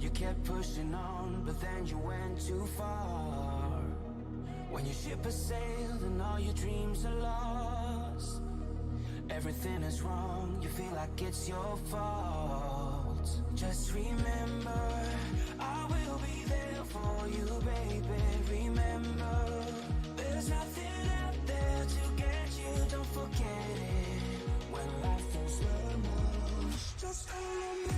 You kept pushing on, but then you went too far. When your ship has sailed and all your dreams are lost, everything is wrong, you feel like it's your fault. Just remember, I will be there for you, baby. Remember, there's nothing out there to get you, don't forget it. When life goes slow, just call on me.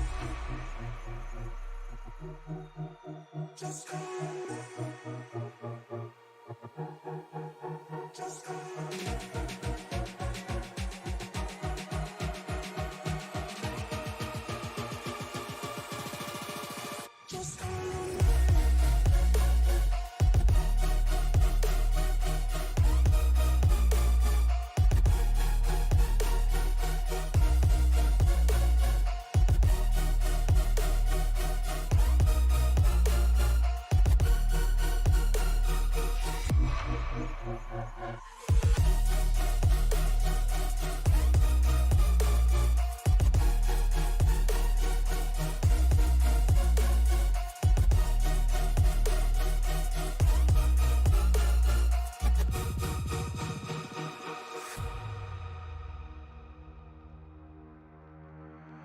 Just call on me. Just call on me. Just call on me.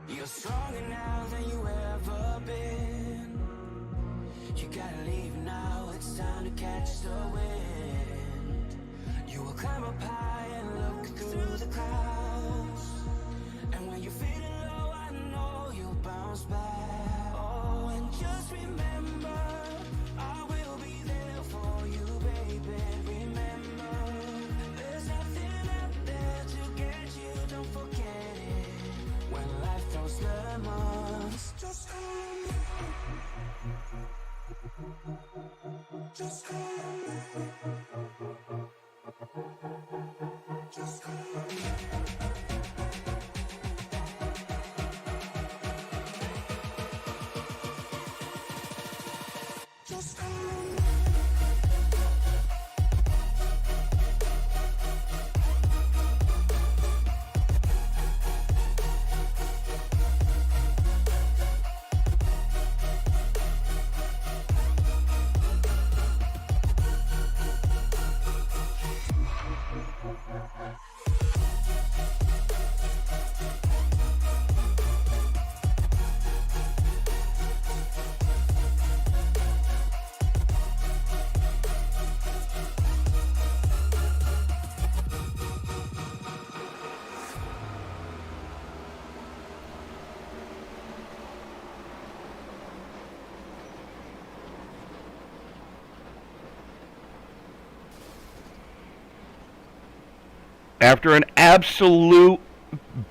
You're stronger now than you ever been. You gotta leave now, it's time to catch the wind. You will climb up high and look through the clouds. And when you're feeling low, I know you'll bounce back. Oh, and just remember, I will be there for you, baby. Remember, there's nothing out there to get you, don't forget it. When life throws lemons, just call on me. Just call on me. Just call on me. Just call on me. After an absolute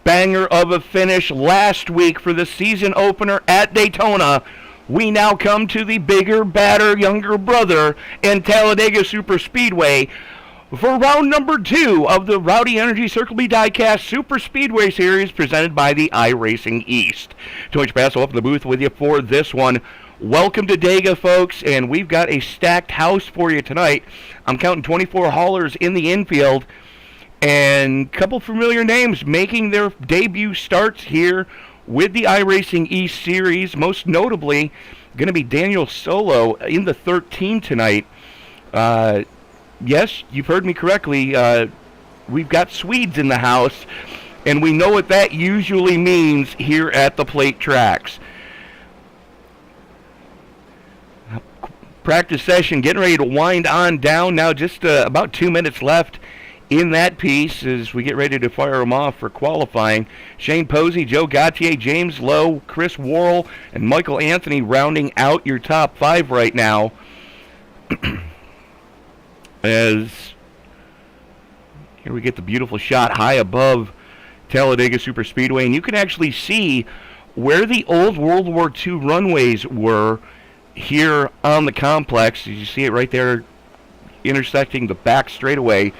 banger of a finish last week for the season opener at Daytona, we now come to the bigger, badder, younger brother in Talladega Superspeedway for round number 2 of the Rowdy Energy Circle B Diecast Superspeedway Series presented by the iRacing East. Tony Paso up in the booth with you for this one. Welcome to Dega, folks, and we've got a stacked house for you tonight. I'm counting 24 haulers in the infield, and a couple familiar names making their debut starts here with the iRacing East Series. Most notably, going to be Daniel Solo in the 13 tonight. Yes, you've heard me correctly. We've got Swedes in the house, and we know what that usually means here at the plate tracks. Practice session getting ready to wind on down now. Just about 2 minutes left in that piece as we get ready to fire them off for qualifying. Shane Posey, Joe Gautier, James Lowe, Chris Worrell, and Michael Anthony rounding out your top 5 right now. As here we get the beautiful shot high above Talladega Superspeedway, and you can actually see where the old World War II runways were here on the complex. You see it right there intersecting the back straightaway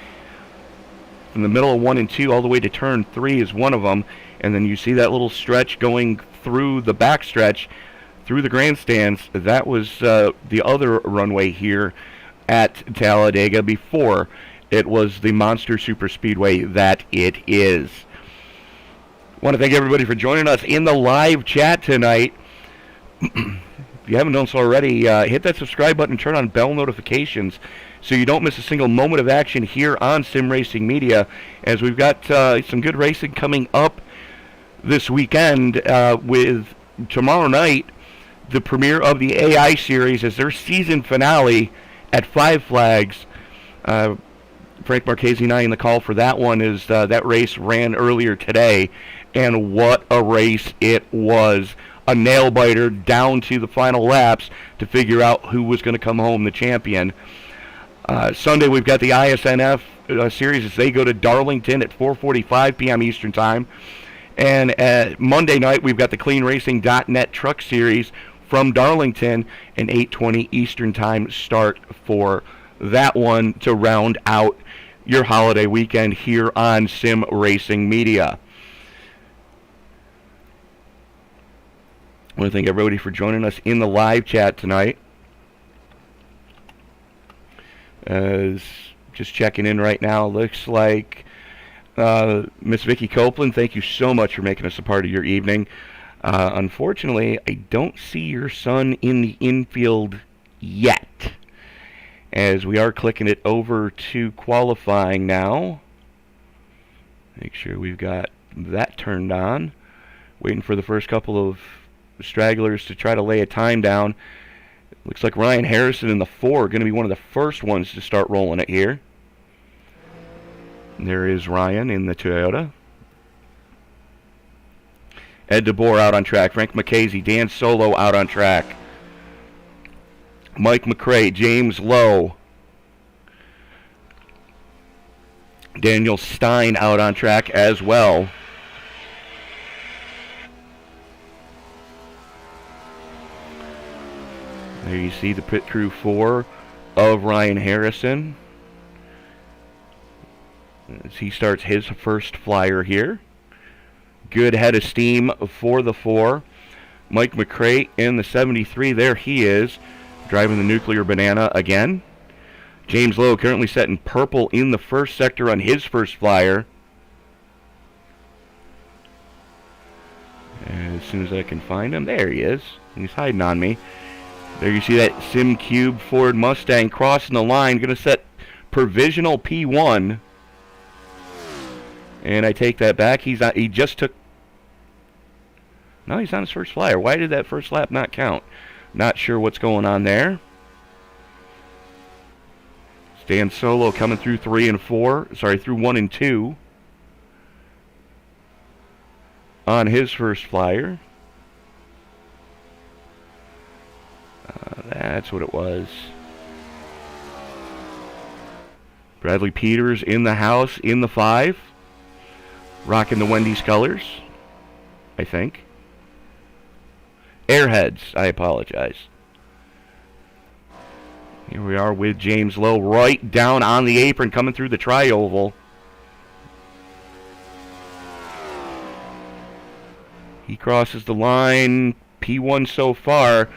from the middle of 1 and 2 all the way to turn 3 is one of them, and then you see that little stretch going through the back stretch through the grandstands. That was the other runway here at Talladega before it was the monster superspeedway that it is. I want to thank everybody for joining us in the live chat tonight. if you haven't done so already, hit that subscribe button and turn on bell notifications so you don't miss a single moment of action here on Sim Racing Media, as we've got some good racing coming up this weekend with tomorrow night the premiere of the AI series as their season finale at Five Flags. Frank Marchese and I in the call for that one is that race ran earlier today, and what a race it was. A nail-biter down to the final laps to figure out who was going to come home the champion. Sunday we've got the ISNF series as they go to Darlington at 4:45 p.m. Eastern Time. And Monday night we've got the CleanRacing.net Truck Series from Darlington, an 8:20 Eastern Time start for that one to round out your holiday weekend here on Sim Racing Media. I want to thank everybody for joining us in the live chat tonight. Just checking in right now. Looks like Miss Vicki Copeland, thank you so much for making us a part of your evening. Unfortunately, I don't see your son in the infield yet, as we are clicking it over to qualifying now. Make sure we've got that turned on. Waiting for the first couple of stragglers to try to lay a time down. Looks like Ryan Harrison in the 4 going to be one of the first ones to start rolling it here. And there is Ryan in the Toyota. Ed DeBoer out on track. Frank Marchese, Dan Solo out on track. Mike McRae, James Lowe. Daniel Stein out on track as well. There you see the pit crew 4 of Ryan Harrison as he starts his first flyer here. Good head of steam for the 4. Mike McRae in the 73. There he is, driving the nuclear banana again. James Lowe currently set in purple in the first sector on his first flyer. As soon as I can find him, there he is. He's hiding on me. There you see that Sim Cube Ford Mustang crossing the line, going to set provisional P1. And I take that back. He just took... No, he's on his first flyer. Why did that first lap not count? Not sure what's going on there. Dan Solo coming through 3 and 4. Sorry, through 1 and 2. On his first flyer. That's what it was. Bradley Peters in the house in the 5. Rocking the Wendy's colors, I think. Airheads, I apologize. Here we are with James Lowe right down on the apron coming through the tri-oval. He crosses the line. P1 so far.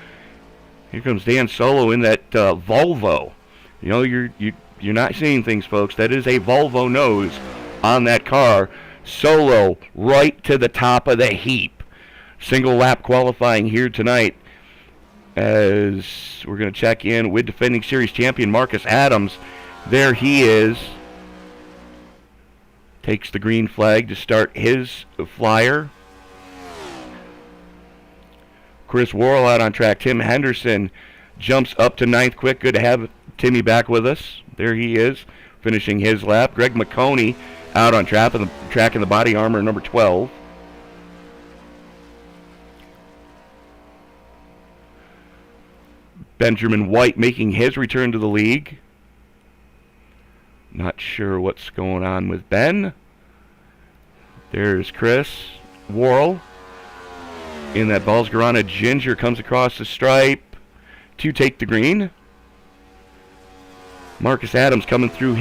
Here comes Dan Solo in that Volvo. You know, you're not seeing things, folks. That is a Volvo nose on that car. Solo right to the top of the heap. Single lap qualifying here tonight, as we're going to check in with defending series champion Marcus Adams. There he is. Takes the green flag to start his flyer. Chris Worrell out on track. Tim Henderson jumps up to 9th quick. Good to have Timmy back with us. There he is, finishing his lap. Greg McConey out on track in the body armor, number 12. Benjamin White making his return to the league. Not sure what's going on with Ben. There's Chris Worrell in that Balsgarana Ginger, comes across the stripe to take the green. Marcus Adams coming through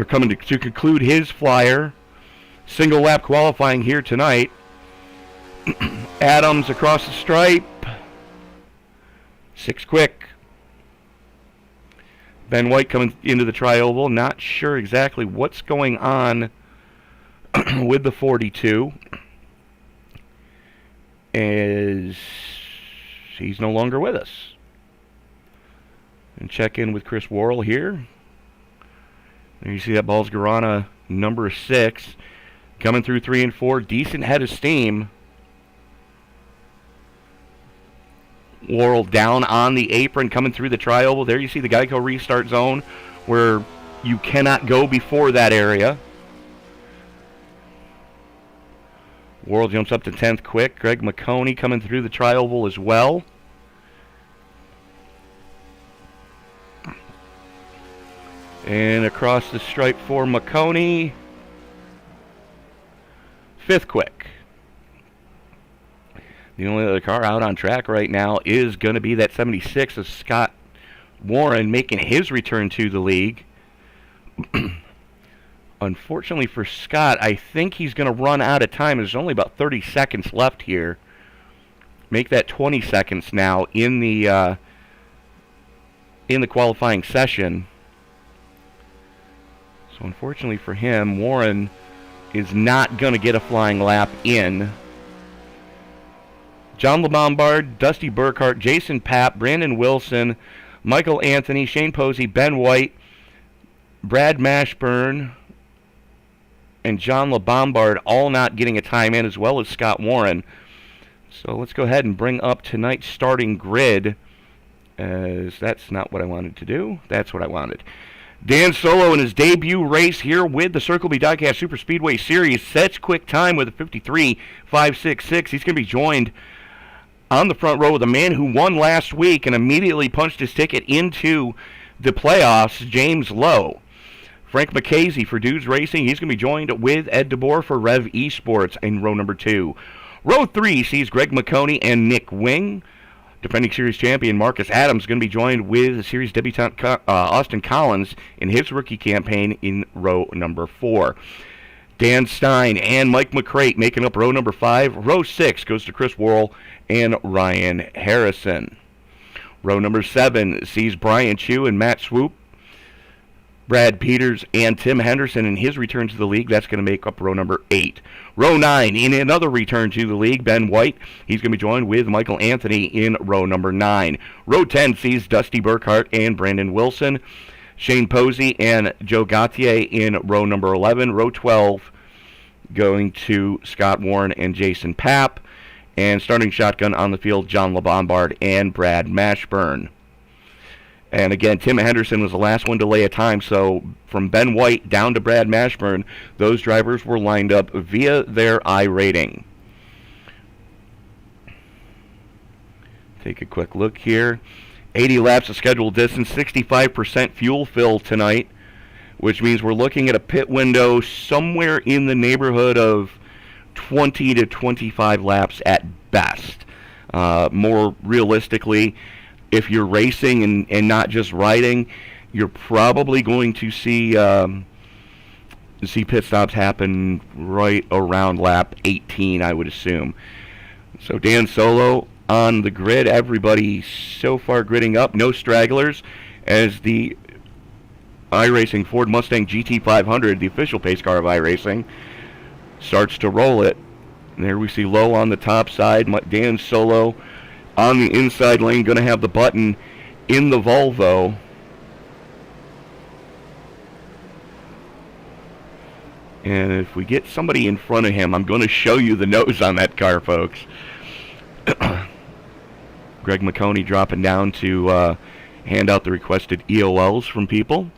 coming to conclude his flyer. Single lap qualifying here tonight. Adams across the stripe. 6 quick. Ben White coming into the tri-oval. Not sure exactly what's going on with the 42. As he's no longer with us. And check in with Chris Worrell here. There you see that ball's Guarana number 6. Coming through 3 and 4. Decent head of steam. Worrell down on the apron, coming through the tri-oval. There you see the Geico Restart zone where you cannot go before that area. Worrell jumps up to 10th quick. Greg McConey coming through the tri-oval as well. And across the stripe for McConey. 5th quick. The only other car out on track right now is going to be that 76 of Scott Warren making his return to the league. Unfortunately for Scott, I think he's going to run out of time. There's only about 30 seconds left here. Make that 20 seconds now in the qualifying session. So unfortunately for him, Warren is not going to get a flying lap in. John LeBombard, Dusty Burkhart, Jason Papp, Brandon Wilson, Michael Anthony, Shane Posey, Ben White, Brad Mashburn, and John LeBombard all not getting a time in, as well as Scott Warren. So let's go ahead and bring up tonight's starting grid, as that's not what I wanted to do. That's what I wanted. Dan Solo in his debut race here with the Circle B Diecast Superspeedway Series sets quick time with a 53.566. He's going to be joined on the front row with a man who won last week and immediately punched his ticket into the playoffs, James Lowe. Frank McCasey for Dudes Racing. He's going to be joined with Ed DeBoer for Rev Esports in row number 2. Row 3 sees Greg McConey and Nick Wing. Defending series champion Marcus Adams going to be joined with series debutant Austin Collins in his rookie campaign in row number 4. Dan Stein and Mike McCrate making up row number 5. Row 6 goes to Chris Worrell and Ryan Harrison. Row number 7 sees Brian Chu and Matt Swoop, Brad Peters, and Tim Henderson in his return to the league. That's going to make up row number 8. Row 9, in another return to the league, Ben White. He's going to be joined with Michael Anthony in row number 9. Row 10 sees Dusty Burkhart and Brandon Wilson, Shane Posey and Joe Gauthier in row number 11. Row 12 going to Scott Warren and Jason Papp. And starting shotgun on the field, John LeBombard and Brad Mashburn. And again, Tim Henderson was the last one to lay a time, so from Ben White down to Brad Mashburn, those drivers were lined up via their iRating. Take a quick look here. 80 laps of scheduled distance, 65% fuel fill tonight, which means we're looking at a pit window somewhere in the neighborhood of 20 to 25 laps at best. More realistically, if you're racing and not just riding, you're probably going to see pit stops happen right around lap 18, I would assume. So Dan Solo on the grid. Everybody so far gridding up. No stragglers as the iRacing Ford Mustang GT500, the official pace car of iRacing, starts to roll it. And there we see Lowe on the top side. Dan Solo on the inside lane, going to have the button in the Volvo. And if we get somebody in front of him, I'm going to show you the nose on that car, folks. Greg McConey dropping down to hand out the requested EOLs from people.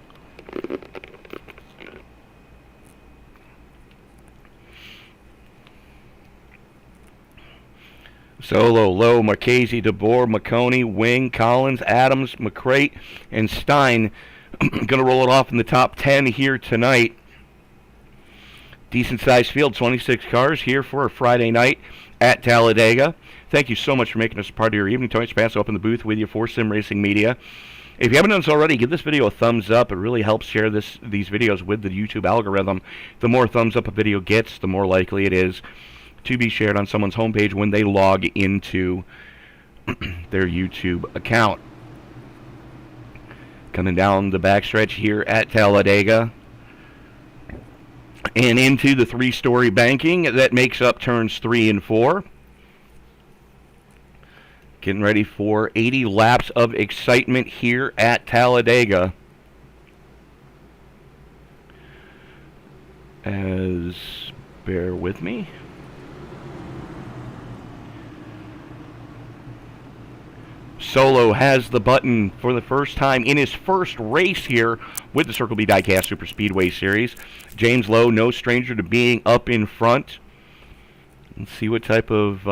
Solo, Lowe, Marchese, DeBoer, McConey, Wing, Collins, Adams, McCrate, and Stein going to roll it off in the top 10 here tonight. Decent-sized field, 26 cars here for a Friday night at Talladega. Thank you so much for making us a part of your evening. Tony Spasso up in the booth with you for Sim Racing Media. If you haven't done so already, give this video a thumbs up. It really helps share these videos with the YouTube algorithm. The more thumbs up a video gets, the more likely it is to be shared on someone's homepage when they log into their YouTube account. Coming down the backstretch here at Talladega and into the 3-story banking that makes up turns 3 and 4. Getting ready for 80 laps of excitement here at Talladega. Bear with me. Solo has the button for the first time in his first race here with the Circle B Diecast Superspeedway Series. James Lowe, no stranger to being up in front. Let's see what type of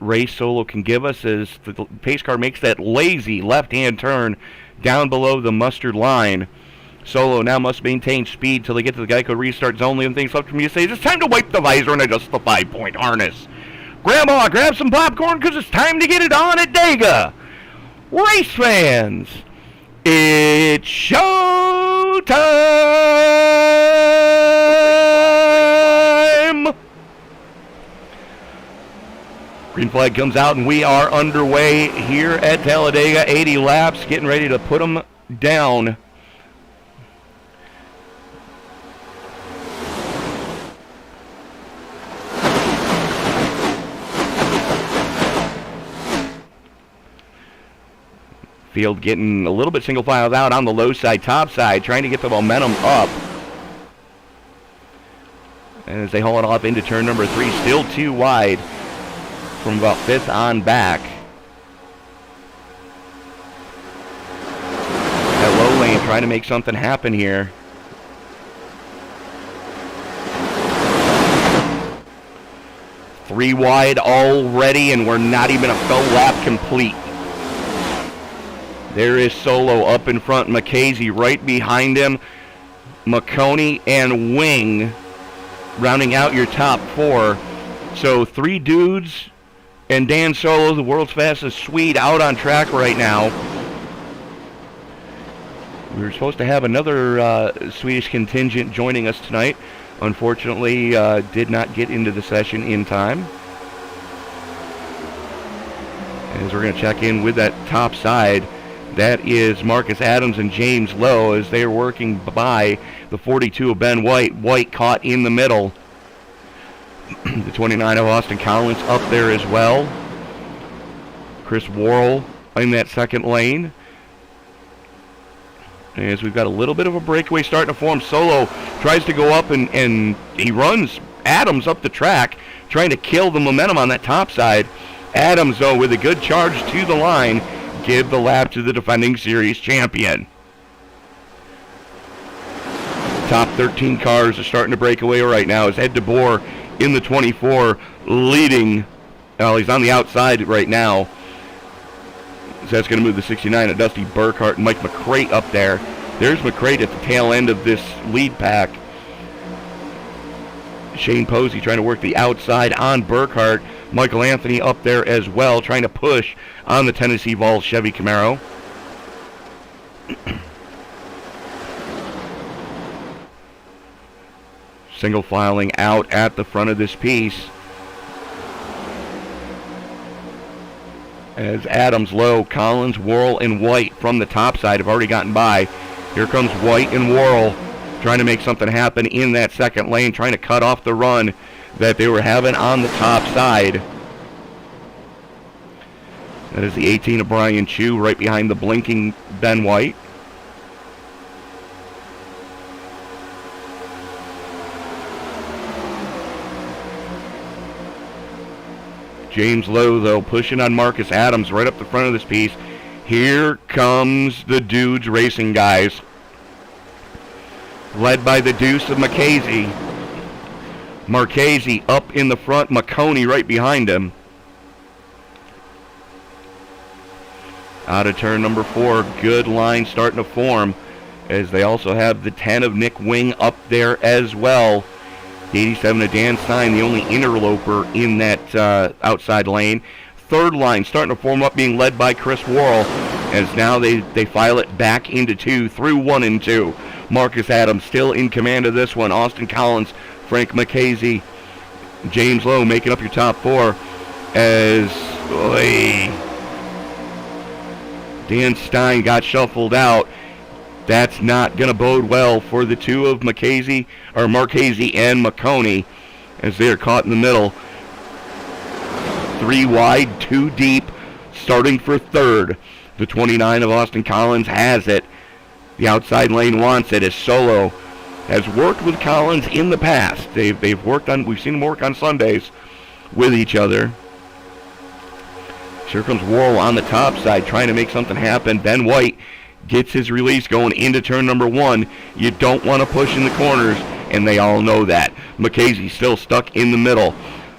race Solo can give us as the pace car makes that lazy left-hand turn down below the mustard line. Solo now must maintain speed till they get to the Geico Restart zone. The only thing left for me to say is it's time to wipe the visor and adjust the 5-point harness. Grandma, grab some popcorn because it's time to get it on at Dega. Race fans, it's show time! Green flag comes out and we are underway here at Talladega. 80 laps, getting ready to put them down. Field getting a little bit single filed out on the low side, top side, trying to get the momentum up. And as they haul it off into turn number 3, still too wide from about 5th on back. That low lane trying to make something happen here. Three wide already, and we're not even a full lap complete. There is Solo up in front, McKazy right behind him, McConey and Wing rounding out your top 4. So 3 dudes and Dan Solo, the world's fastest Swede, out on track right now. We were supposed to have another Swedish contingent joining us tonight. Unfortunately, did not get into the session in time. As we're going to check in with that top side. That is Marcus Adams and James Lowe as they are working by the 42 of Ben White. White caught in the middle. The 29 of Austin Collins up there as well. Chris Worrell in that second lane. As we've got a little bit of a breakaway starting to form. Solo tries to go up and he runs Adams up the track, trying to kill the momentum on that top side. Adams, though, with a good charge to the line, give the lap to the defending series champion. Top 13 cars are starting to break away right now as Ed DeBoer in the 24 leading. Well, he's on the outside right now. So that's going to move the 69 of Dusty Burkhart and Mike McCrate up there. There's McCrate at the tail end of this lead pack. Shane Posey trying to work the outside on Burkhart. Michael Anthony up there as well, trying to push on the Tennessee Vols Chevy Camaro. Single filing out at the front of this piece. As Adams, Lowe, Collins, Worrell, and White from the top side have already gotten by. Here comes White and Worrell trying to make something happen in that second lane, trying to cut off the run that they were having on the top side. That is the 18 of Brian Chu right behind the blinking Ben White. James Lowe, though, pushing on Marcus Adams right up the front of this piece. Here comes the Dudes Racing guys, led by the Deuce of McKazy. Marchese up in the front, McConey right behind him. Out of turn number 4, good line starting to form as they also have the 10 of Nick Wing up there as well. The 87 of Dan Stein, the only interloper in that outside lane. Third line starting to form up, being led by Chris Worrell, as now they file it back into 2 through 1 and 2. Marcus Adams still in command of this one. Austin Collins, Frank McKazy, James Lowe making up your top 4 as Dan Stein got shuffled out. That's not going to bode well for the 2 of Marchese and McConey as they are caught in the middle. 3 wide, 2 deep, starting for third. The 29 of Austin Collins has it. The outside lane wants it as Solo has worked with Collins in the past. They've worked on, we've seen them work on Sundays with each other. Here comes Worrell on the top side trying to make something happen. Ben White gets his release going into turn number 1. You don't want to push in the corners, and they all know that. McKazy still stuck in the middle.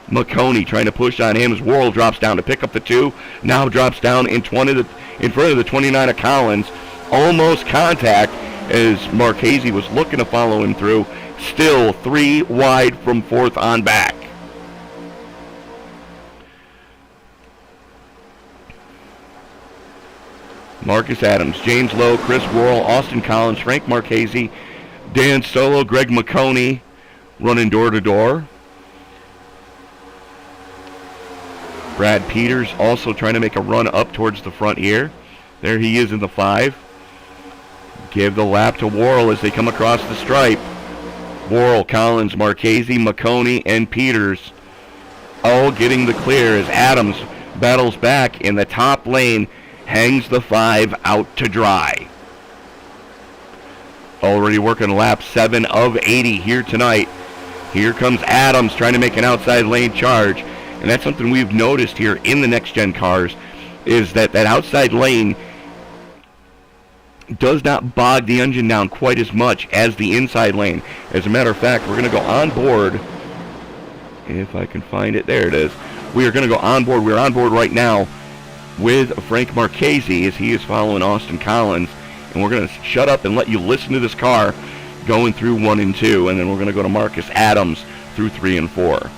McConey trying to push on him as Worrell drops down to pick up the 2. Now drops down in front of the 29 of Collins. Almost contact as Marchese was looking to follow him through. Still 3 wide from 4th on back. Marcus Adams, James Lowe, Chris Worrell, Austin Collins, Frank Marchese, Dan Solo, Greg McConey running door to door. Brad Peters also trying to make a run up towards the front here. There he is in the 5. Give the lap to Worrell as they come across the stripe. Worrell, Collins, Marchese, McConey, and Peters all getting the clear as Adams battles back in the top lane, hangs the 5 out to dry. Already working lap 7 of 80 here tonight. Here comes Adams trying to make an outside lane charge. And that's something we've noticed here in the next-gen cars, is that outside lane does not bog the engine down quite as much as the inside lane. As a matter of fact, we're going to go on board. If I can find it. There it is. We are going to go on board. We're on board right now with Frank Marchese as he is following Austin Collins. And we're going to shut up and let you listen to this car going through 1 and 2. And then we're going to go to Marcus Adams through 3 and 4.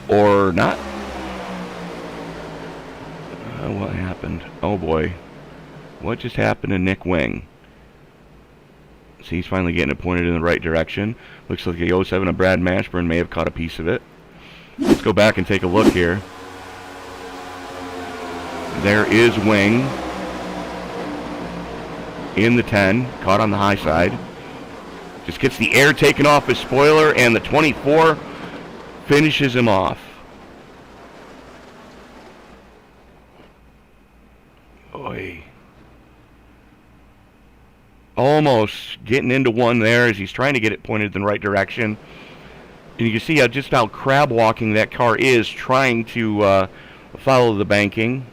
Or not. What happened? Oh boy. What just happened to Nick Wing? So he's finally getting it pointed in the right direction. Looks like the 07 of Brad Mashburn may have caught a piece of it. Let's go back and take a look here. There is Wing in the 10, caught on the high side. Just gets the air taken off his spoiler, and the 24 finishes him off. Oy. Almost getting into one there as he's trying to get it pointed in the right direction. And you can see just how crab walking that car is, trying to follow the banking.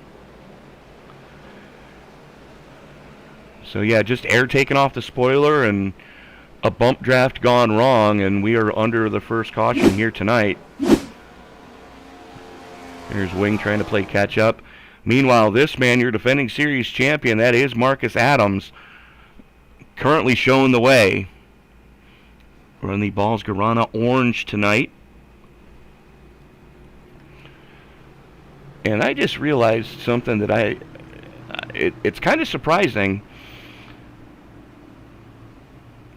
So yeah, just air taken off the spoiler and a bump draft gone wrong, and we are under the first caution here tonight. There's Wing trying to play catch up. Meanwhile, this man, your defending series champion, that is Marcus Adams, currently showing the way. We're in the Balls Guarana orange tonight. And I just realized something that it's kind of surprising.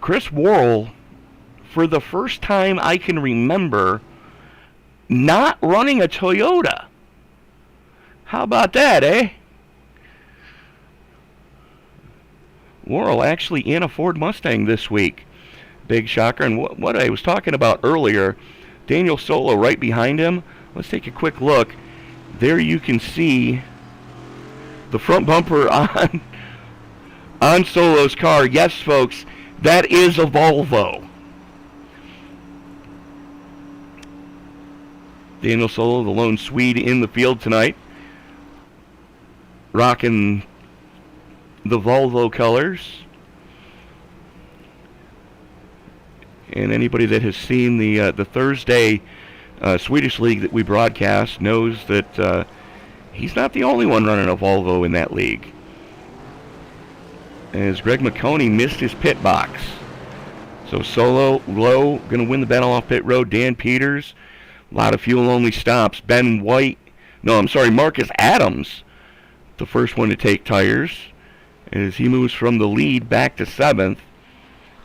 Chris Worrell, for the first time I can remember, not running a Toyota. How about that, eh? Worrell actually in a Ford Mustang this week. Big shocker. And what I was talking about earlier, Daniel Solo right behind him. Let's take a quick look. There you can see the front bumper on Solo's car. Yes, folks, that is a Volvo. Daniel Solo, the lone Swede in the field tonight, rocking the Volvo colors. And anybody that has seen the Thursday Swedish League that we broadcast knows that he's not the only one running a Volvo in that league. As Greg McConey missed his pit box. So Solo, Lowe, going to win the battle off pit road. Dan Peters, a lot of fuel-only stops. Marcus Adams, the first one to take tires, as he moves from the lead back to 7th.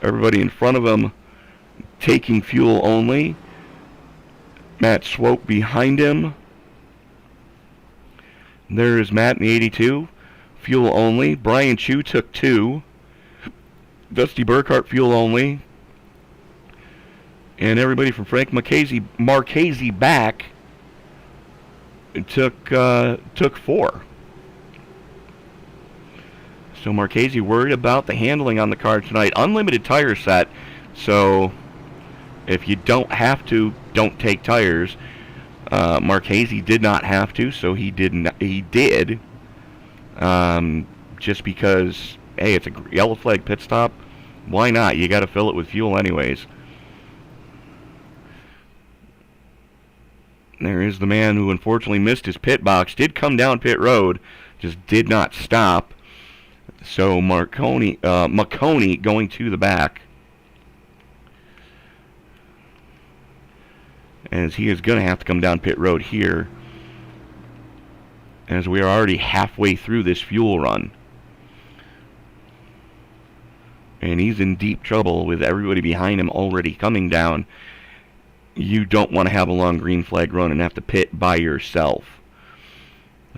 Everybody in front of him taking fuel only. Matt Swope behind him. There is Matt in the 82. Fuel only. Brian Chu took 2. Dusty Burkhart, fuel only. And everybody from Frank Marchese back took 4. So Marchese worried about the handling on the car tonight. Unlimited tire set, so if you don't have to, don't take tires. Marchese did not have to, so he did. Just because, hey, it's a yellow flag pit stop. Why not? You got to fill it with fuel anyways. There is the man who unfortunately missed his pit box. Did come down pit road, just did not stop. So McConey going to the back, as he is going to have to come down pit road here, as we are already halfway through this fuel run. And he's in deep trouble with everybody behind him already coming down. You don't want to have a long green flag run and have to pit by yourself.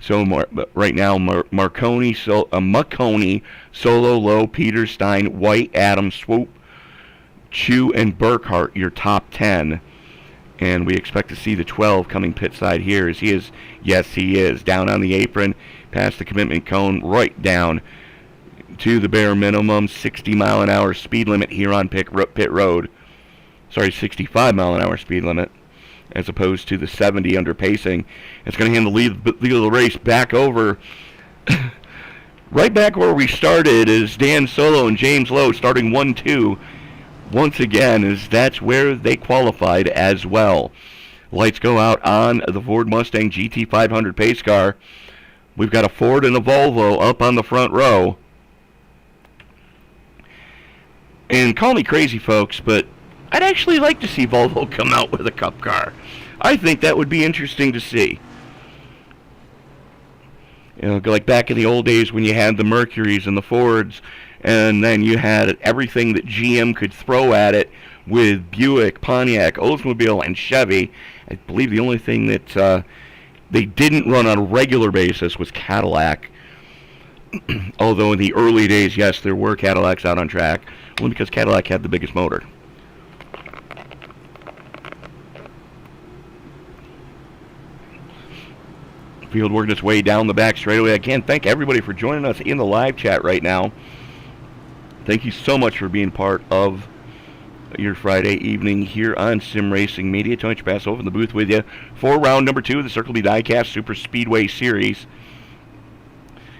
So right now, McConey, Solo, Lowe, Peter, Stein, White, Adams, Swoop, Chu, and Burkhart, your top 10. And we expect to see the 12 coming pit side here, as he is, yes, he is, down on the apron, past the commitment cone, right down to the bare minimum, 60-mile-an-hour speed limit here on pit road. Sorry, 65-mile-an-hour speed limit, as opposed to the 70 under pacing. It's going to hand the lead of the race back over, right back where we started, is Dan Solo and James Lowe starting 1-2. Once again, as that's where they qualified as well. Lights go out on the Ford Mustang GT500 pace car. We've got a Ford and a Volvo up on the front row. And call me crazy, folks, but I'd actually like to see Volvo come out with a Cup car. I think that would be interesting to see. You know, like back in the old days when you had the Mercurys and the Fords, and then you had everything that GM could throw at it with Buick, Pontiac, Oldsmobile, and Chevy. I believe the only thing that they didn't run on a regular basis was Cadillac. Although in the early days, yes, there were Cadillacs out on track, only because Cadillac had the biggest motor. Field working its way down the back straightaway. I can't thank everybody for joining us in the live chat right now. Thank you so much for being part of your Friday evening here on Sim Racing Media. Tony Trapasso in the booth with you for round number 2 of the Circle B Diecast Superspeedway Series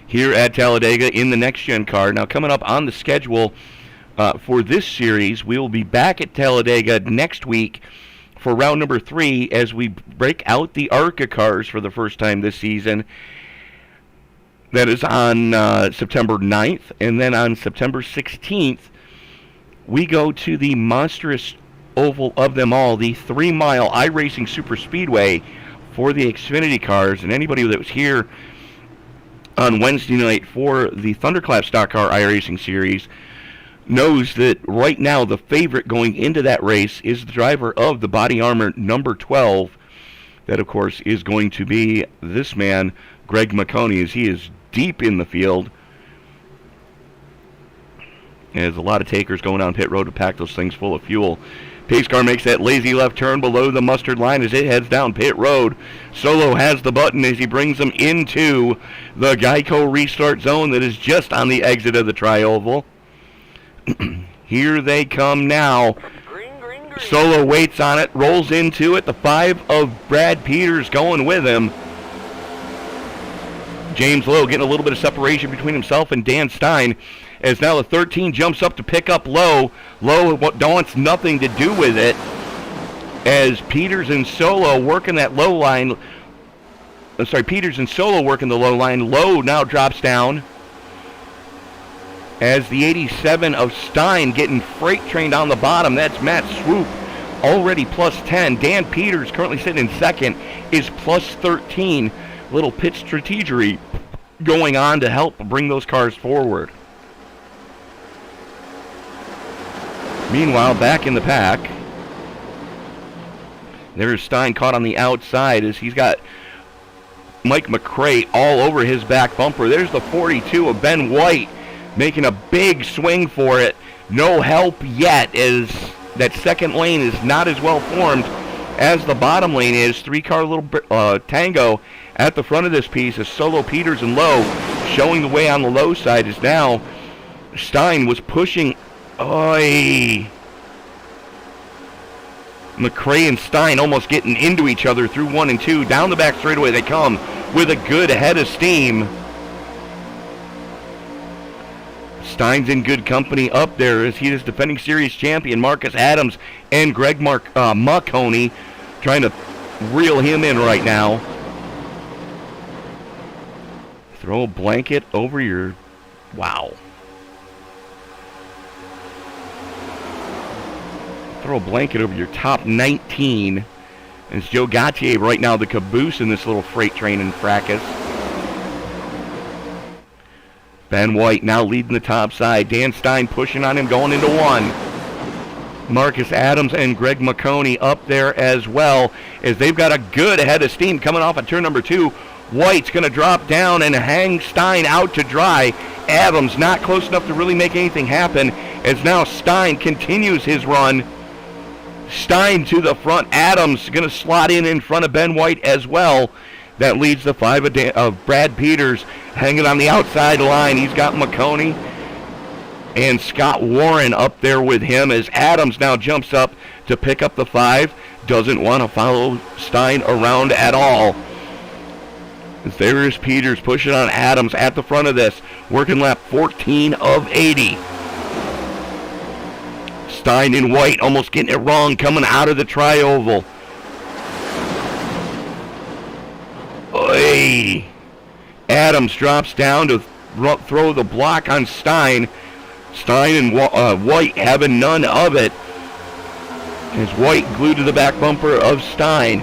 here at Talladega in the Next Gen car. Now, coming up on the schedule for this series, we will be back at Talladega next week for round number 3 as we break out the ARCA cars for the first time this season. That is on September 9th, and then on September 16th, we go to the monstrous oval of them all, the 3-mile iRacing Superspeedway for the Xfinity cars. And anybody that was here on Wednesday night for the Thunderclap Stock Car iRacing Series knows that right now the favorite going into that race is the driver of the body armor number 12. That, of course, is going to be this man, Greg McConey, as he is deep in the field. There's a lot of takers going down pit road to pack those things full of fuel. Pace car makes that lazy left turn below the mustard line as it heads down pit road. Solo has the button as he brings them into the Geico Restart zone that is just on the exit of the tri-oval. Here they come now. Green. Solo waits on it, rolls into it. The 5 of Brad Peters going with him. James Lowe getting a little bit of separation between himself and Dan Stein, as now the 13 jumps up to pick up Lowe. Lowe wants nothing to do with it, as Peters and Solo working that low line. Peters and Solo working the low line. Lowe now drops down, as the 87 of Stein getting freight trained on the bottom. That's Matt Swoop, already plus 10. Dan Peters, currently sitting in second, is plus 13. Little pit strategery going on to help bring those cars forward. Meanwhile, back in the pack, There's Stein caught on the outside as he's got Mike McRae all over his back bumper. There's the 42 of Ben White making a big swing for it. No help yet, as that second lane is not as well formed as the bottom lane is. Three-car little tango at the front of this piece is Solo, Peters, and Lowe. Showing the way on the low side is now Stein was pushing. McRae and Stein almost getting into each other through 1 and 2. Down the back straightaway they come with a good head of steam. Stein's in good company up there as he is defending series champion Marcus Adams and Greg Marconi trying to reel him in right now. Throw a blanket over your... Wow. Throw a blanket over your top 19. It's Joe Gautier right now, the caboose in this little freight train and fracas. Ben White now leading the top side. Dan Stein pushing on him, going into 1. Marcus Adams and Greg McConey up there as well, as they've got a good head of steam coming off of turn number 2. White's going to drop down and hang Stein out to dry. Adams not close enough to really make anything happen, as now Stein continues his run. Stein to the front. Adams going to slot in front of Ben White as well. That leads the 5 of Brad Peters hanging on the outside line. He's got McConey and Scott Warren up there with him, as Adams now jumps up to pick up the 5. Doesn't want to follow Stein around at all. There is Peters pushing on Adams at the front of this. Working lap 14 of 80. Stein and White almost getting it wrong coming out of the tri-oval. Oy. Adams drops down to throw the block on Stein. Stein and White having none of it, as White glued to the back bumper of Stein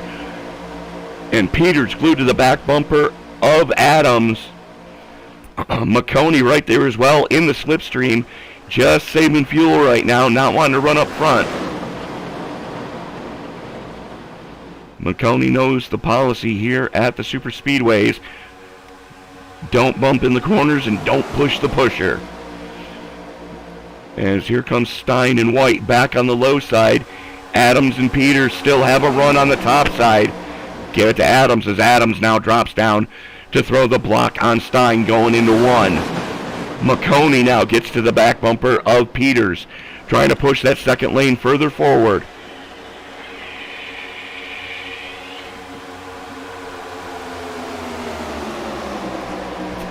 and Peters glued to the back bumper of Adams. McConey right there as well in the slipstream, just saving fuel right now, not wanting to run up front. McConey knows the policy here at the Superspeedways. Don't bump in the corners and don't push the pusher. As here comes Stein and White back on the low side. Adams and Peters still have a run on the top side. Give it to Adams, as Adams now drops down to throw the block on Stein going into 1. McConey now gets to the back bumper of Peters, trying to push that second lane further forward.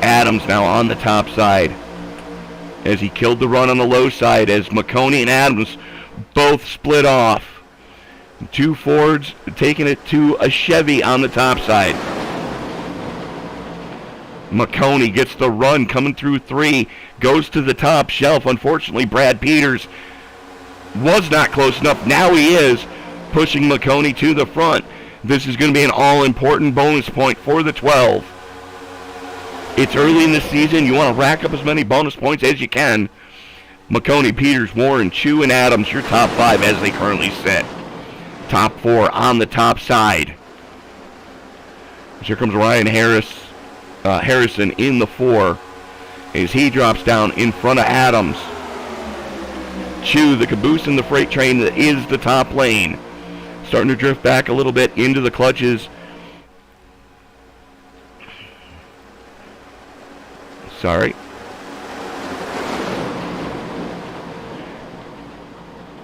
Adams now on the top side, as he killed the run on the low side, as McConey and Adams both split off. 2 Fords taking it to a Chevy on the top side. McConey gets the run coming through 3, goes to the top shelf. Unfortunately, Brad Peters was not close enough. Now he is pushing McConey to the front. This is going to be an all-important bonus point for the 12. It's early in the season. You want to rack up as many bonus points as you can. McConey, Peters, Warren, Chu, and Adams, your top 5 as they currently sit. Top 4 on the top side. Here comes Ryan Harrison in the 4, as he drops down in front of Adams. Chu, the caboose in the freight train that is the top lane, starting to drift back a little bit into the clutches.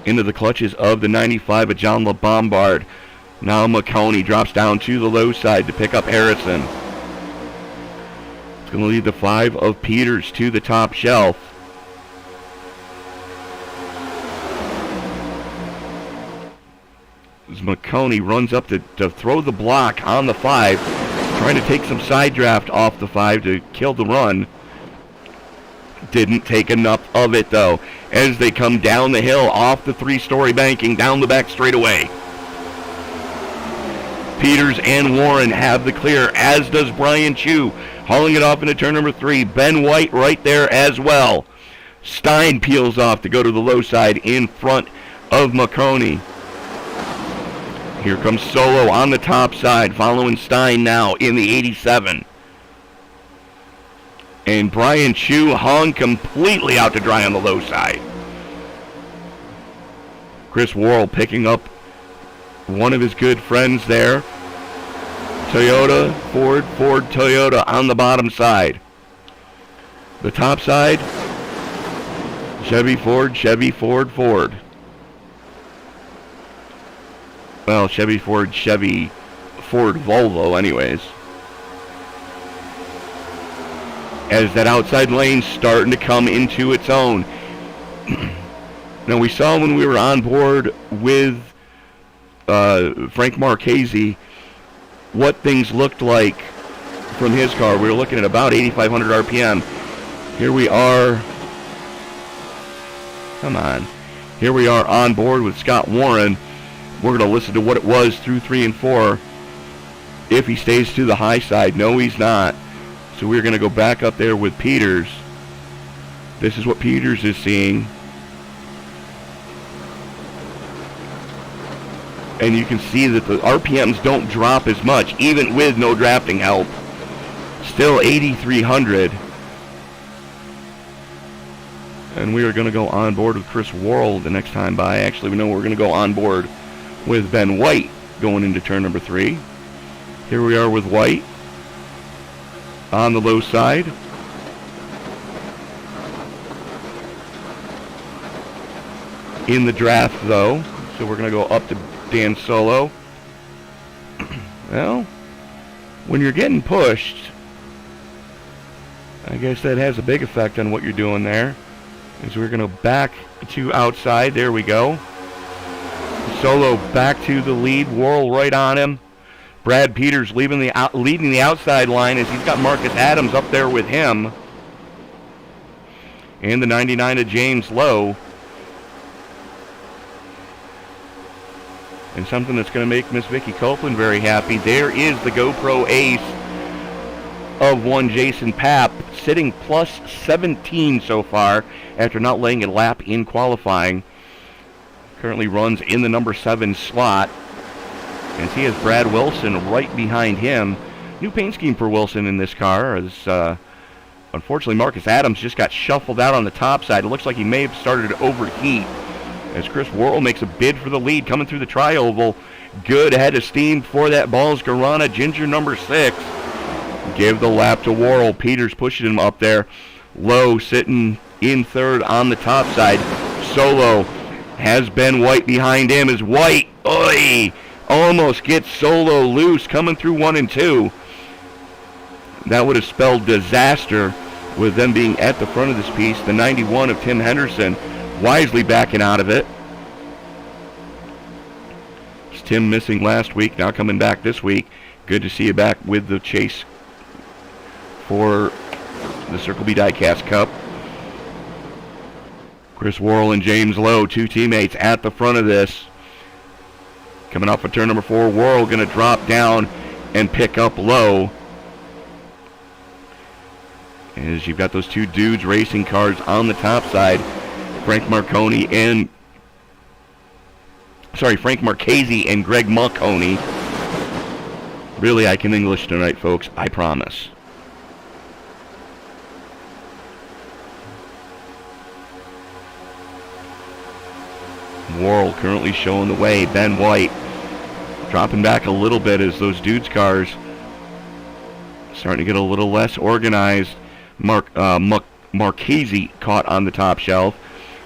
Into the clutches of the 95 of John LeBombard. Now McConey drops down to the low side to pick up Harrison. It's going to lead the 5 of Peters to the top shelf. As McConey runs up to throw the block on the 5, trying to take some side draft off the 5 to kill the run. Didn't take enough of it, though, as they come down the hill off the 3-story banking down the back straightaway. Peters and Warren have the clear, as does Brian Chu, hauling it off into turn number 3. Ben White right there as well. Stein peels off to go to the low side in front of McConey. Here comes Solo on the top side, following Stein now in the 87. And Brian Chu hung completely out to dry on the low side. Chris Worrell picking up one of his good friends there. Toyota, Ford, Ford, Toyota on the bottom side. The top side, Chevy, Ford, Chevy, Ford, Ford. Well, Chevy, Ford, Chevy, Ford, Volvo anyways. As that outside lane's starting to come into its own. Now, we saw when we were on board with Frank Marchese what things looked like from his car. We were looking at about 8,500 RPM. Here we are. Come on. Here we are on board with Scott Warren. We're going to listen to what it was through 3 and 4. If he stays to the high side. No, he's not. So we're going to go back up there with Peters. This is what Peters is seeing. And you can see that the RPMs don't drop as much, even with no drafting help. Still 8,300. And we are going to go on board with Chris Worrell the next time by. Actually, we know we're going to go on board with Ben White going into turn number 3. Here we are with White on the low side. In the draft, though. So we're going to go up to Dan Solo. Well, when you're getting pushed, I guess that has a big effect on what you're doing there. As we're going to back to outside. There we go. Solo back to the lead. Worrell right on him. Brad Peters leading the outside line as he's got Marcus Adams up there with him. And the 99 of James Lowe. And something that's going to make Miss Vicky Copeland very happy. There is the GoPro ace of one Jason Papp, sitting plus 17 so far after not laying a lap in qualifying. Currently runs in the number 7 slot. And he has Brad Wilson right behind him. New paint scheme for Wilson in this car. As unfortunately Marcus Adams just got shuffled out on the top side. It looks like he may have started to overheat. As Chris Worrell makes a bid for the lead coming through the tri-oval. Good head of steam for that Balls Garana Ginger number 6. Give the lap to Worrell. Peters pushing him up there. Lowe sitting in third on the top side. Solo has Ben White behind him as White, almost gets Solo loose coming through 1 and 2. That would have spelled disaster with them being at the front of this piece. The 91 of Tim Henderson wisely backing out of it. It's Tim missing last week, now coming back this week. Good to see you back with the chase for the Circle B Diecast Cup. Chris Worrell and James Lowe, 2 teammates at the front of this. Coming off of turn number 4, Worrell going to drop down and pick up Lowe. As you've got those 2 dudes racing cars on the top side, Frank Marchese and Greg Marconi. Really, I can English tonight, folks, I promise. Worrell currently showing the way. Ben White dropping back a little bit as those dudes' cars starting to get a little less organized. Marchese caught on the top shelf.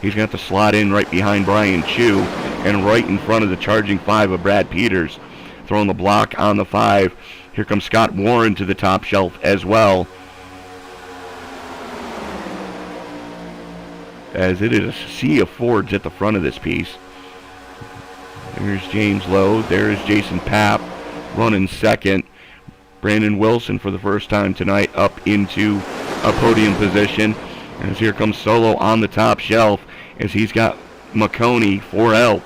He's going to have to slot in right behind Brian Chu and right in front of the charging 5 of Brad Peters. Throwing the block on the 5. Here comes Scott Warren to the top shelf as well. As it is a sea of Fords at the front of this piece. There's James Lowe. There's Jason Papp running second. Brandon Wilson for the first time tonight up into a podium position. As here comes Solo on the top shelf as he's got McConey 4L.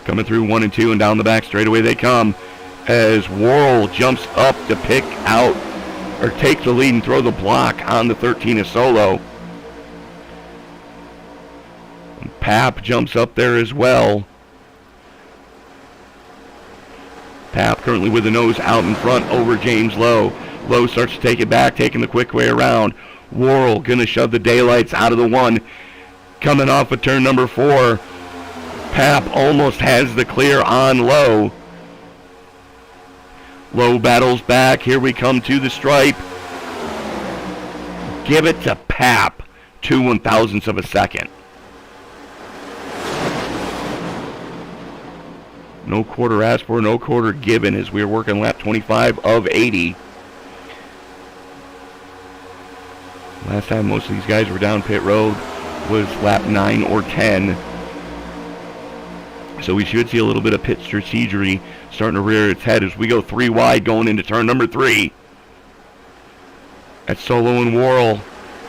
Coming through 1 and 2 and down the back straightaway they come. As Worrell jumps up to pick out or take the lead and throw the block on the 13 of Solo. Papp jumps up there as well. Pap currently with the nose out in front over James Lowe. Lowe starts to take it back, taking the quick way around. Worrell going to shove the daylights out of the one. Coming off of turn number 4. Pap almost has the clear on Lowe. Lowe battles back. Here we come to the stripe. Give it to Pap. 2 1/1000ths of a second. No quarter asked for, no quarter given as we are working lap 25 of 80. Last time most of these guys were down pit road was lap 9 or 10. So we should see a little bit of pit strategery starting to rear its head as we go 3 wide going into turn number 3. At Solo and Worrell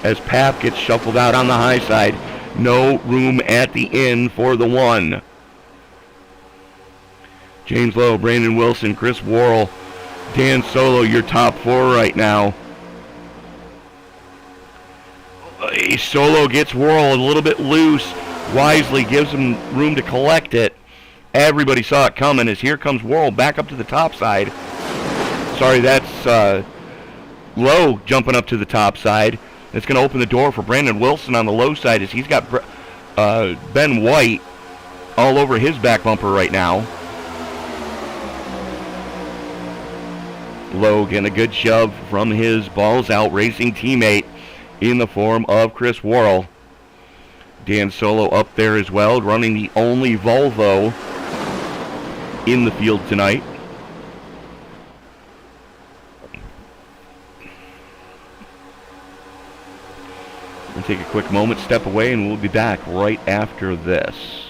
as Pap gets shuffled out on the high side. No room at the end for the 1. James Lowe, Brandon Wilson, Chris Worrell, Dan Solo, your top 4 right now. Solo gets Worrell a little bit loose. Wisely gives him room to collect it. Everybody saw it coming as here comes Worrell back up to the top side. Sorry, that's Lowe jumping up to the top side. It's going to open the door for Brandon Wilson on the low side as he's got Ben White all over his back bumper right now. Lowe getting a good shove from his balls out racing teammate in the form of Chris Worrell. Dan Solo up there as well, running the only Volvo in the field tonight. We'll take a quick moment, step away, and we'll be back right after this.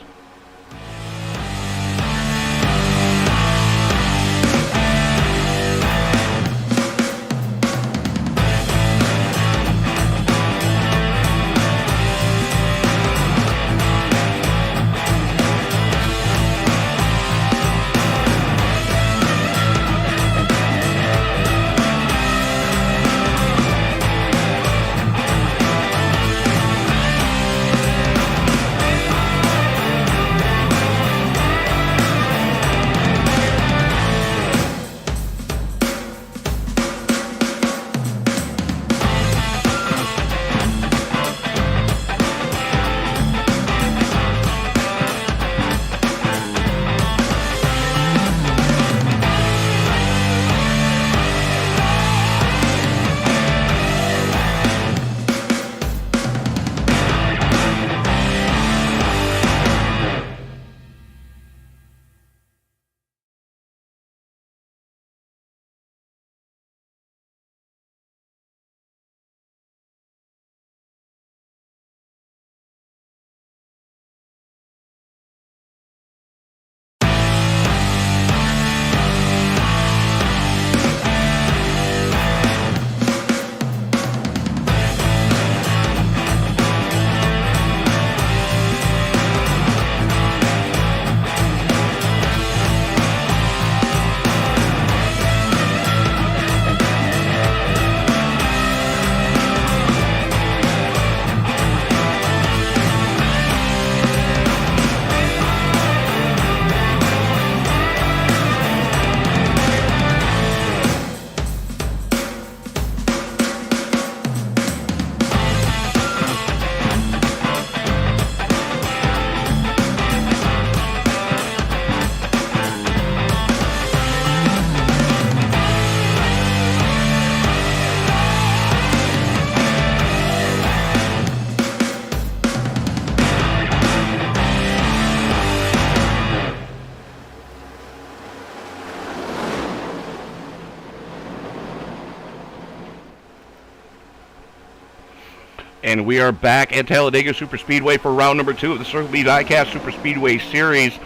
And we are back at Talladega Superspeedway for round number 2 of the Circle B Diecast Superspeedway Series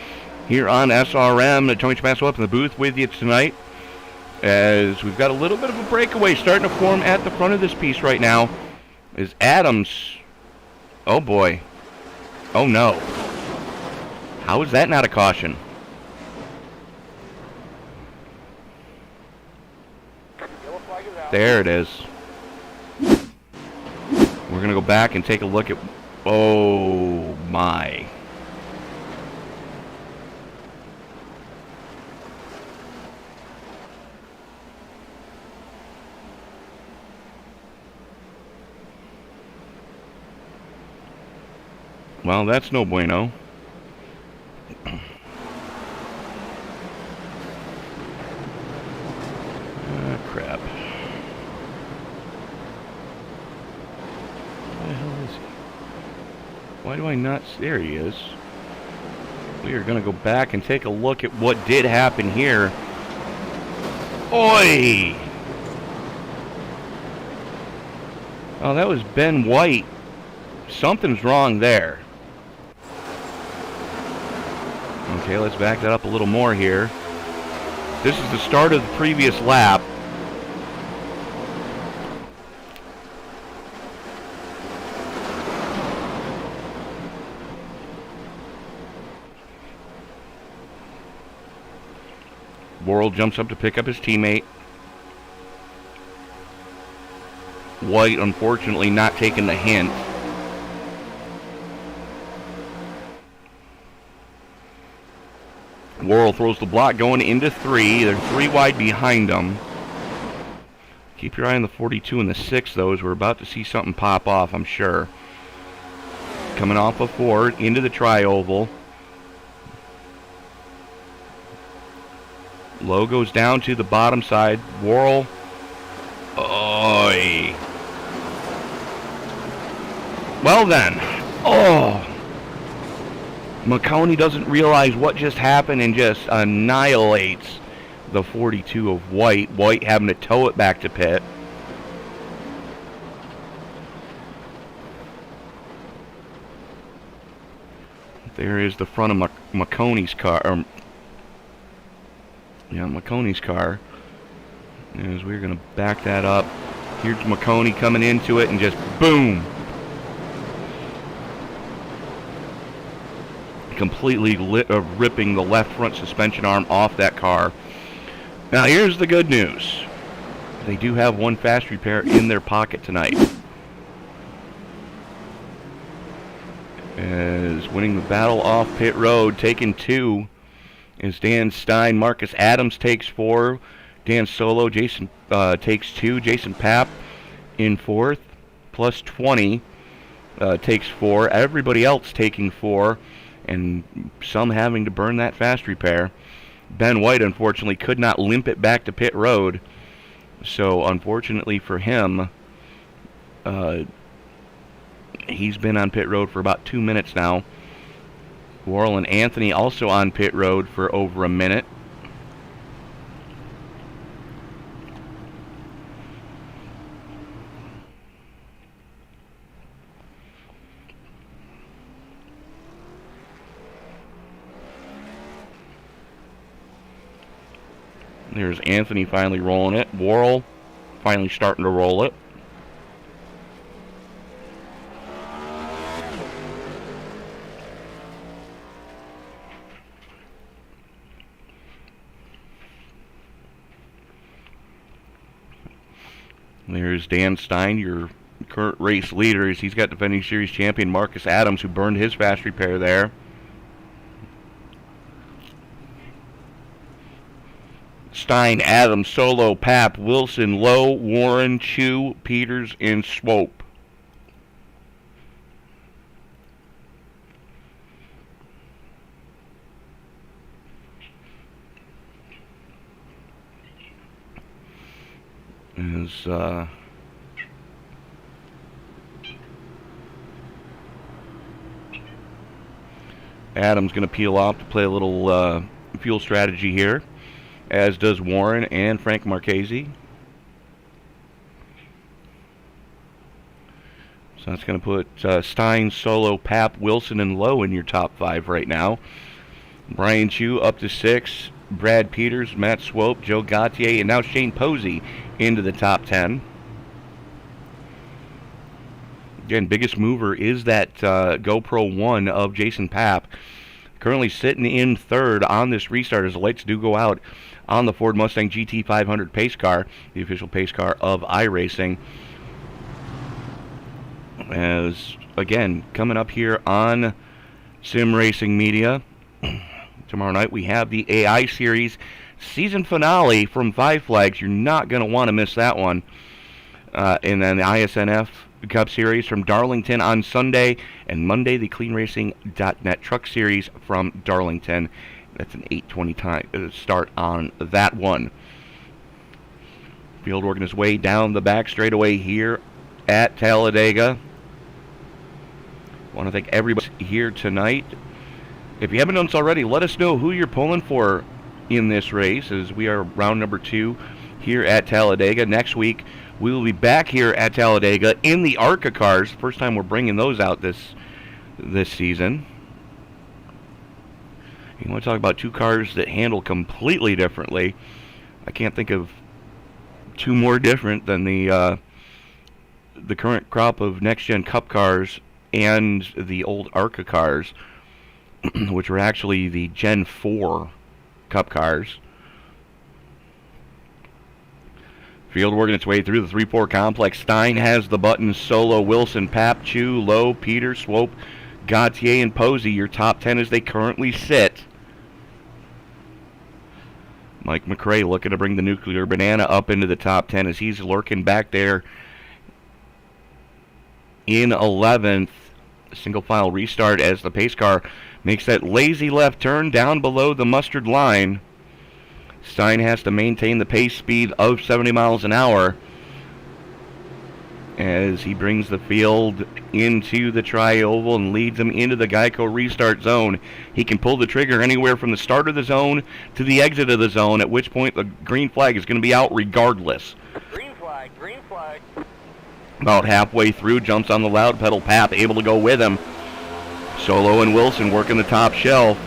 here on SRM. Tony Tomasso up in the booth with you tonight as we've got a little bit of a breakaway starting to form at the front of this piece right now. Is Adams. Oh boy. Oh no. How is that not a caution? There it is. We're going to go back and take a look at... Oh, my. Well, that's no bueno. Crap. Where the hell is he? Why do I not... There he is. We are going to go back and take a look at what did happen here. Oi! Oh, that was Ben White. Something's wrong there. Okay, let's back that up a little more here. This is the start of the previous lap. Worrell jumps up to pick up his teammate. White, unfortunately, not taking the hint. Worrell throws the block going into 3. They're 3 wide behind them. Keep your eye on the 42 and the 6, though, as we're about to see something pop off, I'm sure. Coming off of 4 into the tri-oval. Low goes down to the bottom side. Worrell. Oy. Well then. Oh. McConey doesn't realize what just happened and just annihilates the 42 of White. White having to tow it back to pit. There is the front of McConey's car. McConey's car. As we're going to back that up. Here's McConey coming into it and just boom. Completely ripping the left front suspension arm off that car. Now here's the good news. They do have one fast repair in their pocket tonight. As winning the battle off pit road, taking 2 is Dan Stein. Marcus Adams takes 4. Dan Solo, Jason takes 2. Jason Papp in 4th, plus 20 takes 4. Everybody else taking 4, and some having to burn that fast repair. Ben White, unfortunately, could not limp it back to pit road. So, unfortunately for him, he's been on pit road for about 2 minutes now. Worrell and Anthony also on pit road for over a minute. There's Anthony finally rolling it. Worrell finally starting to roll it. There's Dan Stein, your current race leader. He's got defending series champion Marcus Adams, who burned his fast repair there. Stein, Adams, Solo, Papp, Wilson, Lowe, Warren, Chu, Peters, and Swope. Is Adams going to peel off to play a little fuel strategy here, as does Warren and Frank Marchese. So that's going to put Stein, Solo, Papp, Wilson, and Lowe in your top 5 right now. Brian Chu up to 6. Brad Peters, Matt Swope, Joe Gautier, and now Shane Posey into the top 10. Again, biggest mover is that GoPro 1 of Jason Papp. Currently sitting in 3rd on this restart as the lights do go out on the Ford Mustang GT500 pace car, the official pace car of iRacing. As, again, coming up here on Sim Racing Media, tomorrow night we have the AI Series season finale from Five Flags. You're not going to want to miss that one. And then the ISNF Cup Series from Darlington on Sunday, and Monday the CleanRacing.net Truck Series from Darlington. That's an 8:20 time start on that one. Field working his way down the back straightaway here at Talladega. Want to thank everybody here tonight. If you haven't done so already, let us know who you're pulling for in this race, as we are round number 2 here at Talladega. Next week, we will be back here at Talladega in the ARCA cars. First time we're bringing those out this season. You want to talk about two cars that handle completely differently. I can't think of two more different than the current crop of next-gen Cup cars and the old ARCA cars, which were actually the Gen 4 Cup cars. Field working its way through the 3-4 complex. Stein has the buttons. Solo, Wilson, Pap, Chu, Lowe, Peter, Swope, Gautier, and Posey. Your top 10 as they currently sit. Mike McRae looking to bring the nuclear banana up into the top 10 as he's lurking back there in 11th. Single file restart as the pace car makes that lazy left turn down below the mustard line. Stein has to maintain the pace speed of 70 miles an hour as he brings the field into the tri-oval and leads them into the Geico Restart zone. He can pull the trigger anywhere from the start of the zone to the exit of the zone, at which point the green flag is going to be out regardless. Green flag, green flag. About halfway through, jumps on the loud pedal. Pap able to go with him. Solo and Wilson working the top shelf,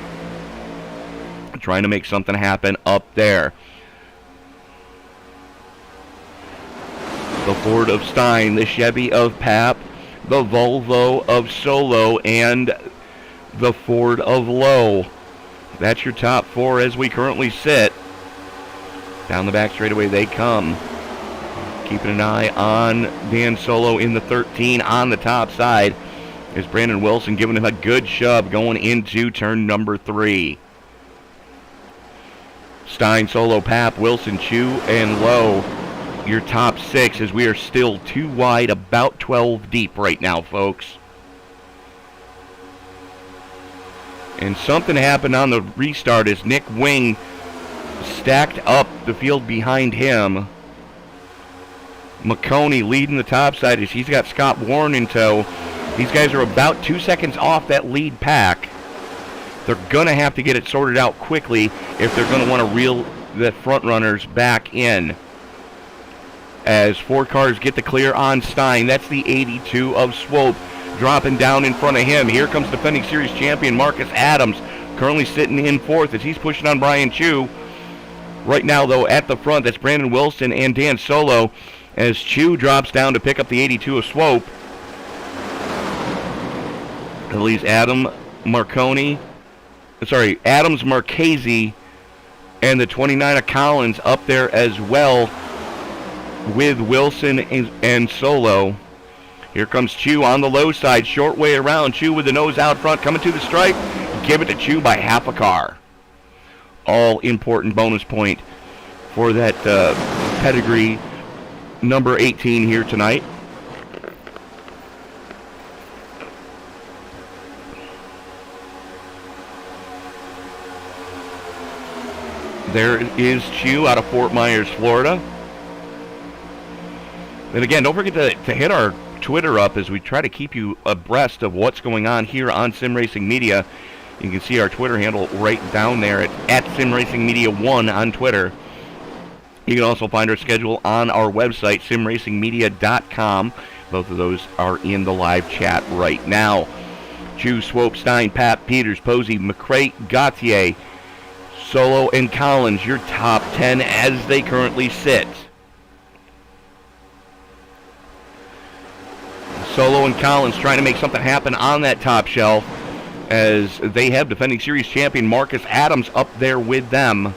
trying to make something happen up there. The Ford of Stein, the Chevy of Pap, the Volvo of Solo, and the Ford of Lowe. That's your top 4 as we currently sit. Down the back straightaway they come. Keeping an eye on Dan Solo in the 13 on the top side. Is Brandon Wilson giving him a good shove going into turn number 3. Stein, Solo, Pap, Wilson, Chu, and Lowe. Your top 6, as we are still 2 wide, about 12 deep right now, folks. And something happened on the restart as Nick Wing stacked up the field behind him. McConey leading the top side as he's got Scott Warren in tow. These guys are about 2 seconds off that lead pack. They're going to have to get it sorted out quickly if they're going to want to reel the front runners back in. As 4 cars get the clear on Stein. That's the 82 of Swope dropping down in front of him. Here comes defending series champion Marcus Adams, currently sitting in 4th as he's pushing on Brian Chu. Right now, though, at the front, that's Brandon Wilson and Dan Solo as Chu drops down to pick up the 82 of Swope. It leaves Adams Marchese, and the 29 of Collins up there as well with Wilson and Solo. Here comes Chu on the low side, short way around. Chu with the nose out front, coming to the stripe. Give it to Chu by half a car. All important bonus point for that pedigree number 18 here tonight. There is Chu out of Fort Myers, Florida. And again, don't forget to hit our Twitter up as we try to keep you abreast of what's going on here on Sim Racing Media. You can see our Twitter handle right down there at Sim Racing Media 1 on Twitter. You can also find our schedule on our website, simracingmedia.com. Both of those are in the live chat right now. Chu, Swope, Stein, Pap, Peters, Posey, McRae, Gautier, Solo, and Collins, your top 10 as they currently sit. Solo and Collins trying to make something happen on that top shelf as they have defending series champion Marcus Adams up there with them.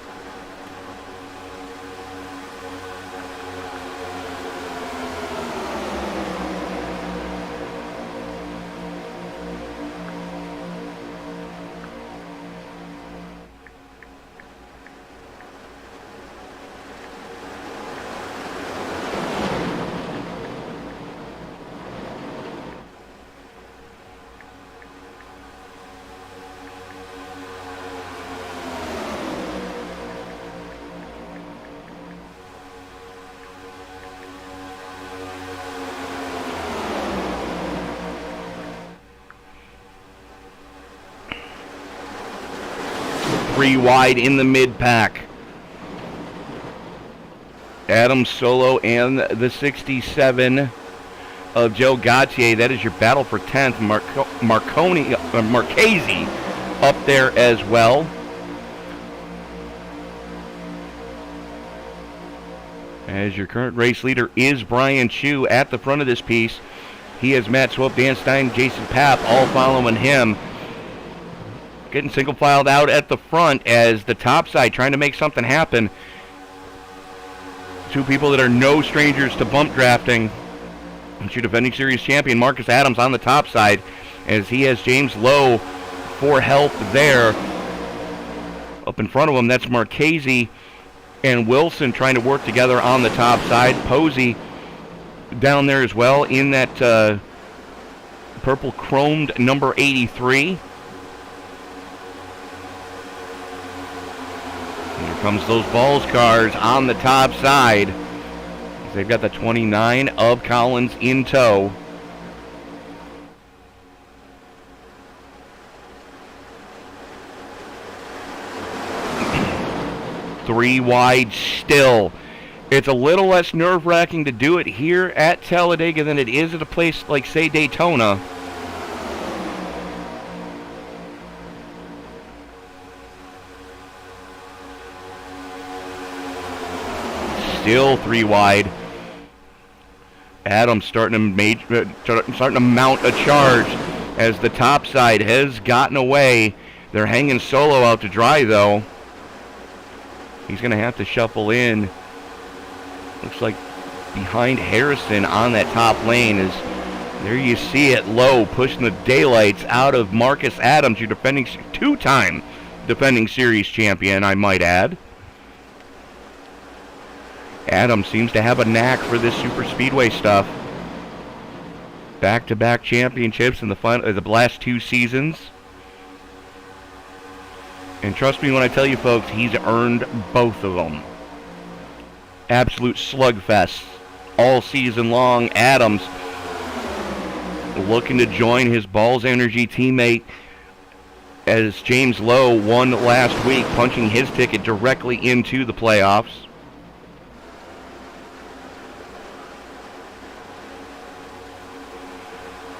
3 wide in the mid-pack. Adam Solo and the 67 of Joe Gautier. That is your battle for 10th. Marchese up there as well. As your current race leader is Brian Chu at the front of this piece. He has Matt Swope, Dan Stein, Jason Papp all following him. Getting single filed out at the front as the top side trying to make something happen. Two people that are no strangers to bump drafting. And your defending series champion Marcus Adams on the top side as he has James Lowe for help there. Up in front of him, that's Marchese and Wilson trying to work together on the top side. Posey down there as well in that purple chromed number 83. Here comes those Balls cars on the top side. They've got the 29 of Collins in tow. Three wide still. It's a little less nerve-wracking to do it here at Talladega than it is at a place like, say, Daytona. Still 3 wide. Adams starting to mount a charge as the top side has gotten away. They're hanging Solo out to dry, though. He's going to have to shuffle in. Looks like behind Harrison on that top lane. Is there you see it, Low pushing the daylights out of Marcus Adams, your two-time defending series champion, I might add. Adams seems to have a knack for this Superspeedway stuff. Back-to-back championships in the last 2 seasons. And trust me when I tell you, folks, he's earned both of them. Absolute slugfests all season long. Adams looking to join his Balls Energy teammate as James Lowe won last week, punching his ticket directly into the playoffs.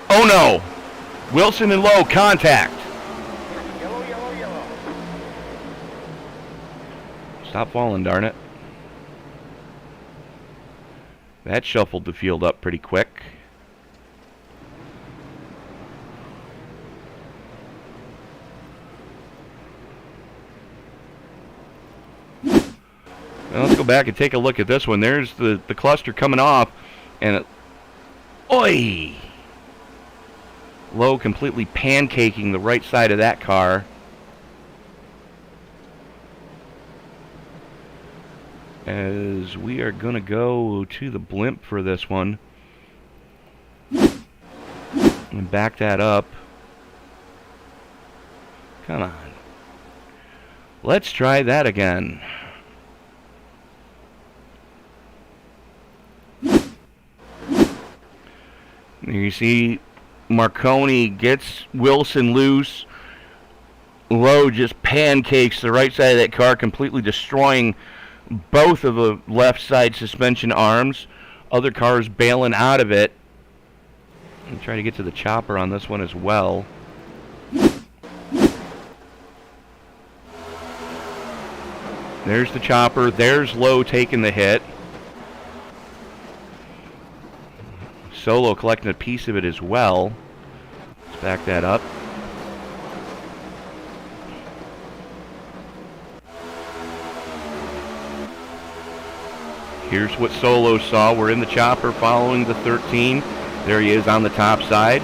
Oh no! Wilson and Lowe contact. Yellow. Stop falling, darn it. That shuffled the field up pretty quick. Now let's go back and take a look at this one. There's the cluster coming off, and oi! Lowe completely pancaking the right side of that car. As we are going to go to the blimp for this one. And back that up. Come on. Let's try that again. You see Marconi gets Wilson loose. Lowe just pancakes the right side of that car, completely destroying both of the left side suspension arms. Other cars bailing out of it. And try to get to the chopper on this one as well. There's the chopper. There's Lowe taking the hit. Solo collecting a piece of it as well. Let's back that up. Here's what Solo saw. We're in the chopper following the 13. There he is on the top side.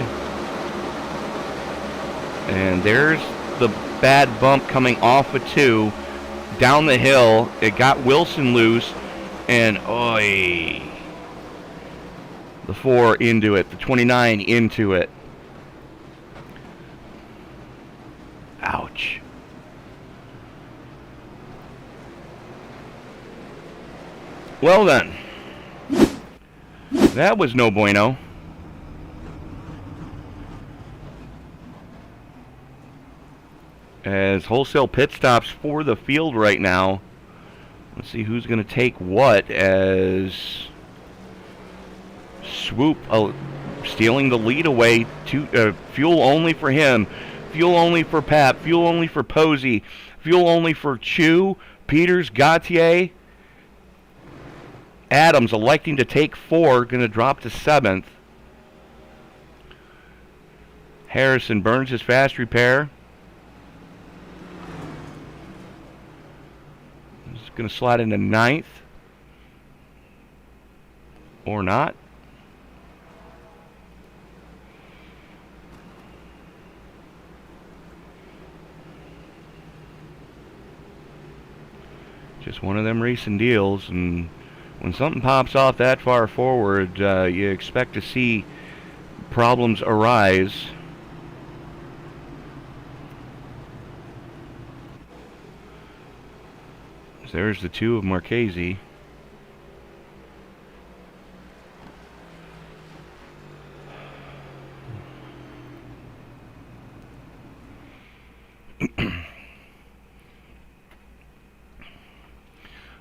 And there's the bad bump coming off of 2. Down the hill. It got Wilson loose. And oi. The 4 into it. The 29 into it. Ouch. Well then, that was no bueno. as wholesale pit stops for the field right now. Let's see who's going to take what as Swoop stealing the lead away. Fuel only for him. Fuel only for Pap. Fuel only for Posey. Fuel only for Chu, Peters, Gautier. Adams electing to take 4, going to drop to 7th. Harrison burns his fast repair. He's going to slide into 9th. Or not. Just one of them racing deals, and when something pops off that far forward, you expect to see problems arise. There's the 2 of Marchese.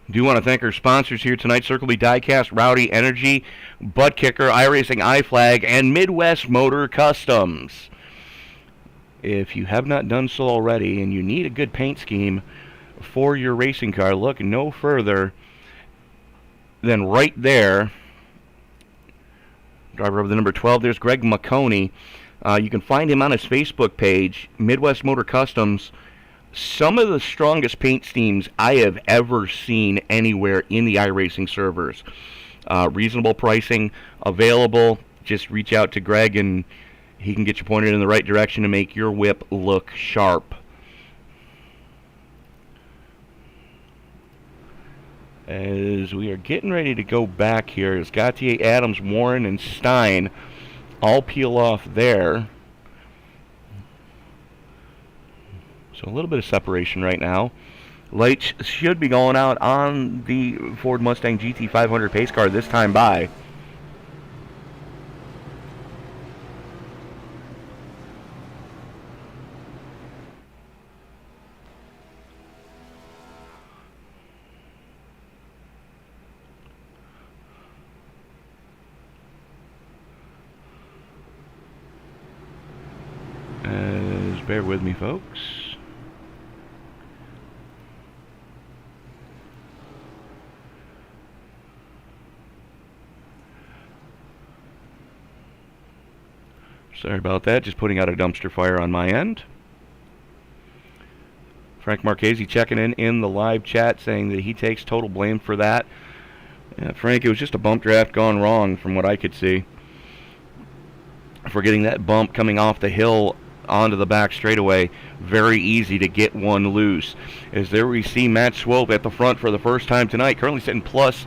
Do want to thank our sponsors here tonight: Circle B Diecast, Rowdy Energy, Butt Kicker, iRacing, iFlag, and Midwest Motor Customs. If you have not done so already and you need a good paint scheme for your racing car, look no further than right there. Driver of the number 12, there's Greg McConey. You can find him on his Facebook page, Midwest Motor Customs. Some of the strongest paint schemes I have ever seen anywhere in the iRacing servers. Reasonable pricing available. Just reach out to Greg and he can get you pointed in the right direction to make your whip look sharp. As we are getting ready to go back here, as Gautier, Adams, Warren, and Stein all peel off there. So a little bit of separation right now. Lights should be going out on the Ford Mustang GT500 pace car this time by. Bear with me, folks. Sorry about that. Just putting out a dumpster fire on my end. Frank Marchese checking in the live chat, saying that he takes total blame for that. Yeah, Frank, it was just a bump draft gone wrong from what I could see. For getting that bump coming off the hill onto the back straightaway, very easy to get one loose. As there we see Matt Swope at the front for the first time tonight, currently sitting plus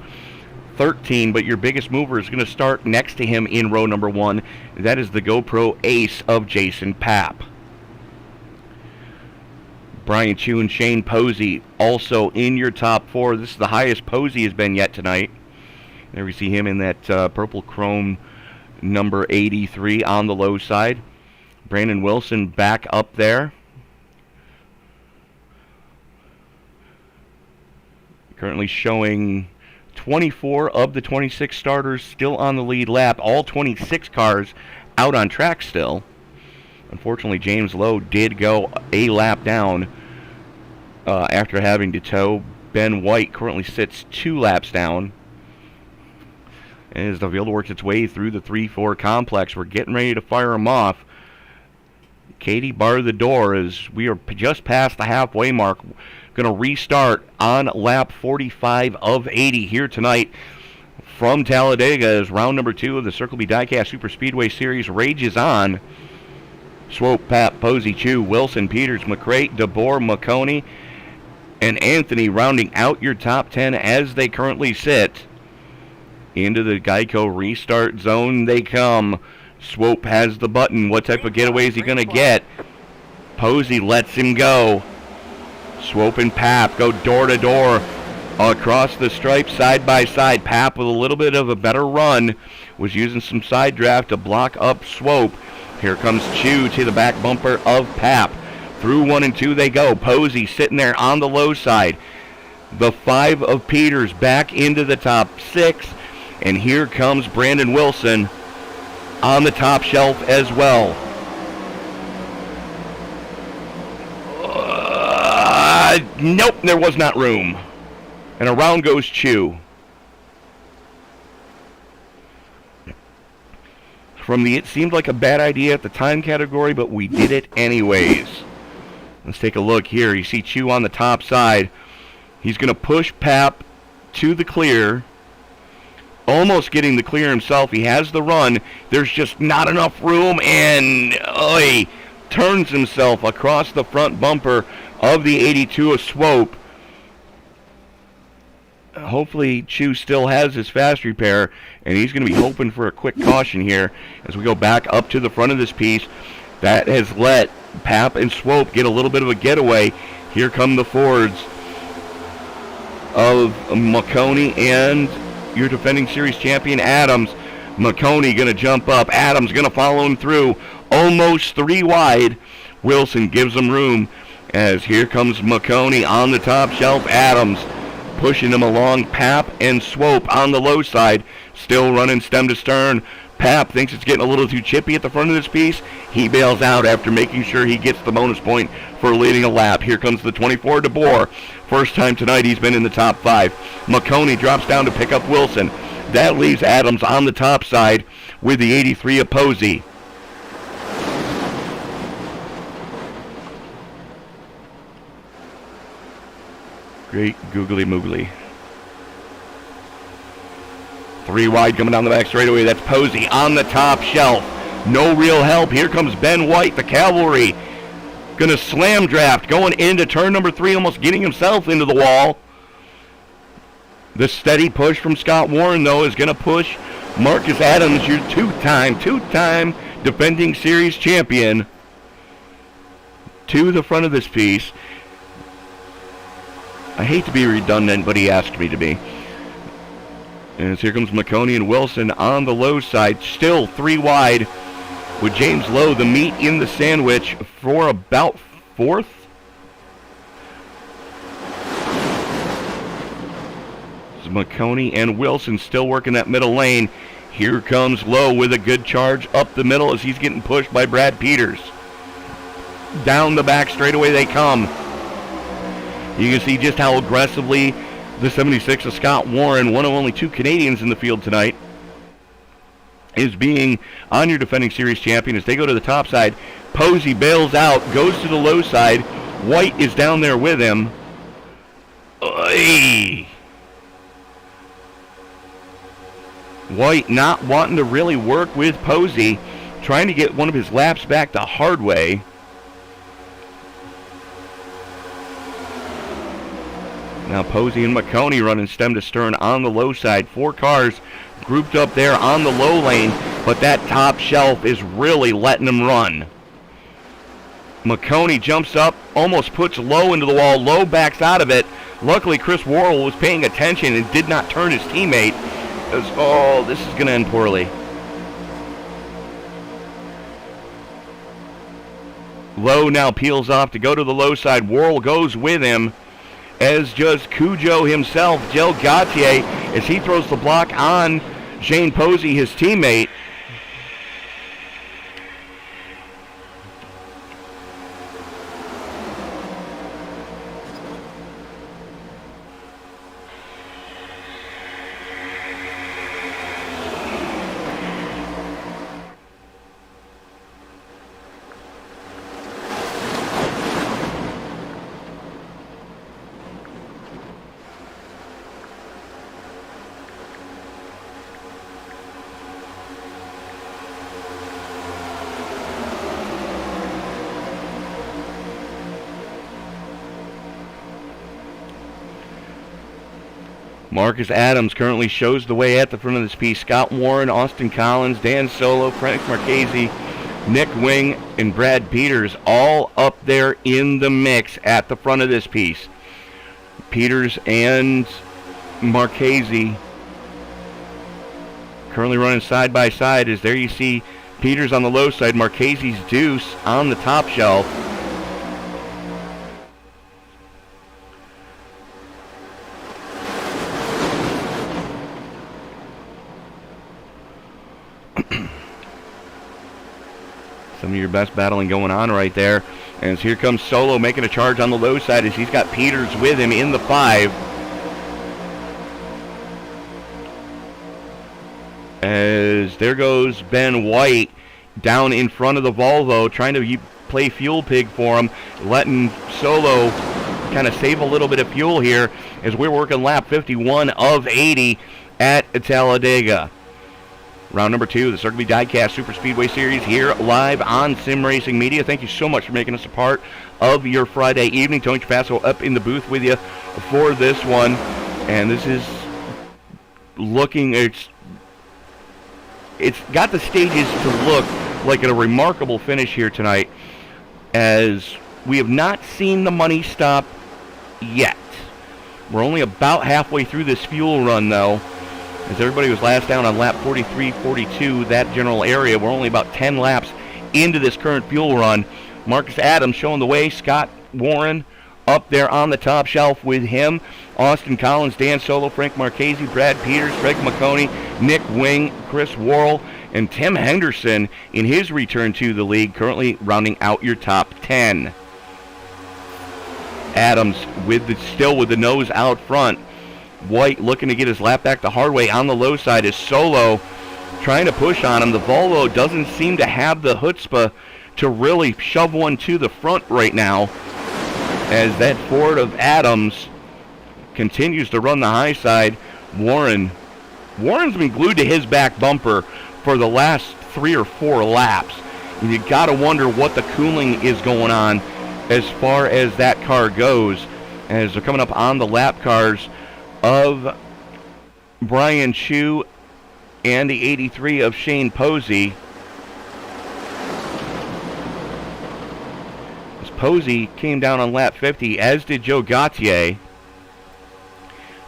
13, but your biggest mover is going to start next to him in row number 1. That is the GoPro ace of Jason Papp. Brian Chu and Shane Posey also in your top 4. This is the highest Posey has been yet tonight. There we see him in that purple chrome number 83 on the low side. Brandon Wilson back up there. Currently showing 24 of the 26 starters still on the lead lap. All 26 cars out on track still. Unfortunately, James Lowe did go a lap down after having to tow. Ben White currently sits 2 laps down. As the field works its way through the 3-4 complex, we're getting ready to fire them off. Katie barred the door as we are just past the halfway mark. Going to restart on lap 45 of 80 here tonight from Talladega as round number 2 of the Circle B Diecast Superspeedway Series rages on. Swope, Papp, Posey, Chu, Wilson, Peters, McCrate, DeBoer, McConey, and Anthony rounding out your top 10 as they currently sit. Into the Geico Restart zone they come. Swope has the button. What type of getaway is he going to get? Posey lets him go. Swope and Papp go door to door across the stripe side by side. Papp with a little bit of a better run was using some side draft to block up Swope. Here comes Chu to the back bumper of Papp. Through 1 and 2 they go. Posey sitting there on the low side. The 5 of Peters back into the top 6. And here comes Brandon Wilson on the top shelf as well. Nope, there was not room. And around goes Chu. It seemed like a bad idea at the time category, but we did it anyways. Let's take a look here. You see Chu on the top side. He's going to push Pap to the clear. Almost getting the clear himself. He has the run. There's just not enough room, and he turns himself across the front bumper of the 82 of Swope. Hopefully Chu still has his fast repair, and he's going to be hoping for a quick caution here as we go back up to the front of this piece. That has let Pap and Swope get a little bit of a getaway. Here come the Fords of McConey and your defending series champion Adams. McConey going to jump up. Adams going to follow him through. Almost 3 wide. Wilson gives him room as here comes McConey on the top shelf. Adams pushing him along. Pap and Swope on the low side, still running stem to stern. Pap thinks it's getting a little too chippy at the front of this piece. He bails out after making sure he gets the bonus point for leading a lap. Here comes the 24 DeBoer. First time tonight he's been in the top 5. McConey drops down to pick up Wilson. That leaves Adams on the top side with the 83 of Posey. Great googly moogly. 3 wide coming down the back straightaway. That's Posey on the top shelf. No real help. Here comes Ben White, the cavalry. Gonna slam draft, going into turn number 3, almost getting himself into the wall. The steady push from Scott Warren, though, is gonna push Marcus Adams, your two-time defending series champion, to the front of this piece. I hate to be redundant, but he asked me to be. And here comes McConey and Wilson on the low side, still 3 wide, with James Lowe, the meat in the sandwich, for about 4th. This is McConey and Wilson still working that middle lane. Here comes Lowe with a good charge up the middle as he's getting pushed by Brad Peters. Down the back straightaway they come. You can see just how aggressively the 76 of Scott Warren, one of only 2 Canadians in the field tonight, is being on your defending series champion as they go to the top side. Posey bails out, goes to the low side. White is down there with him. White not wanting to really work with Posey, trying to get one of his laps back the hard way. Now Posey and McConey running stem to stern on the low side. 4 cars grouped up there on the low lane, but that top shelf is really letting them run. McConey jumps up, almost puts Lowe into the wall. Lowe backs out of it. Luckily, Chris Worrell was paying attention and did not turn his teammate. This is going to end poorly. Lowe now peels off to go to the low side. Worrell goes with him, as does Cujo himself, Joe Gautier, as he throws the block on Shane Posey, his teammate. Marcus Adams currently shows the way at the front of this piece. Scott Warren, Austin Collins, Dan Solo, Frank Marchese, Nick Wing, and Brad Peters all up there in the mix at the front of this piece. Peters and Marchese currently running side by side, as there you see Peters on the low side, Marchese's Deuce on the top shelf. Some of your best battling going on right there. As here comes Solo making a charge on the low side as he's got Peters with him in the 5. As there goes Ben White down in front of the Volvo, trying to play fuel pig for him, letting Solo kind of save a little bit of fuel here as we're working lap 51 of 80 at Talladega. Round number 2, the Circle B Diecast Superspeedway Series here live on Sim Racing Media. Thank you so much for making us a part of your Friday evening. Tony Trapasso up in the booth with you for this one. And this is looking, it's got the stages to look like a remarkable finish here tonight, as we have not seen the money stop yet. We're only about halfway through this fuel run, though, as everybody was last down on lap 43, 42, that general area. We're only about 10 laps into this current fuel run. Marcus Adams showing the way. Scott Warren up there on the top shelf with him. Austin Collins, Dan Solo, Frank Marchese, Brad Peters, Craig McConey, Nick Wing, Chris Worrell, and Tim Henderson in his return to the league, currently rounding out your top 10. Adams still with the nose out front. White looking to get his lap back the hard way on the low side is Solo trying to push on him. The Volvo doesn't seem to have the chutzpah to really shove one to the front right now, as that Ford of Adams continues to run the high side. Warren's been glued to his back bumper for the last 3 or 4 laps. And you got to wonder what the cooling is going on as far as that car goes, as they're coming up on the lap cars of Brian Chu and the 83 of Shane Posey. As Posey came down on lap 50, as did Joe Gautier.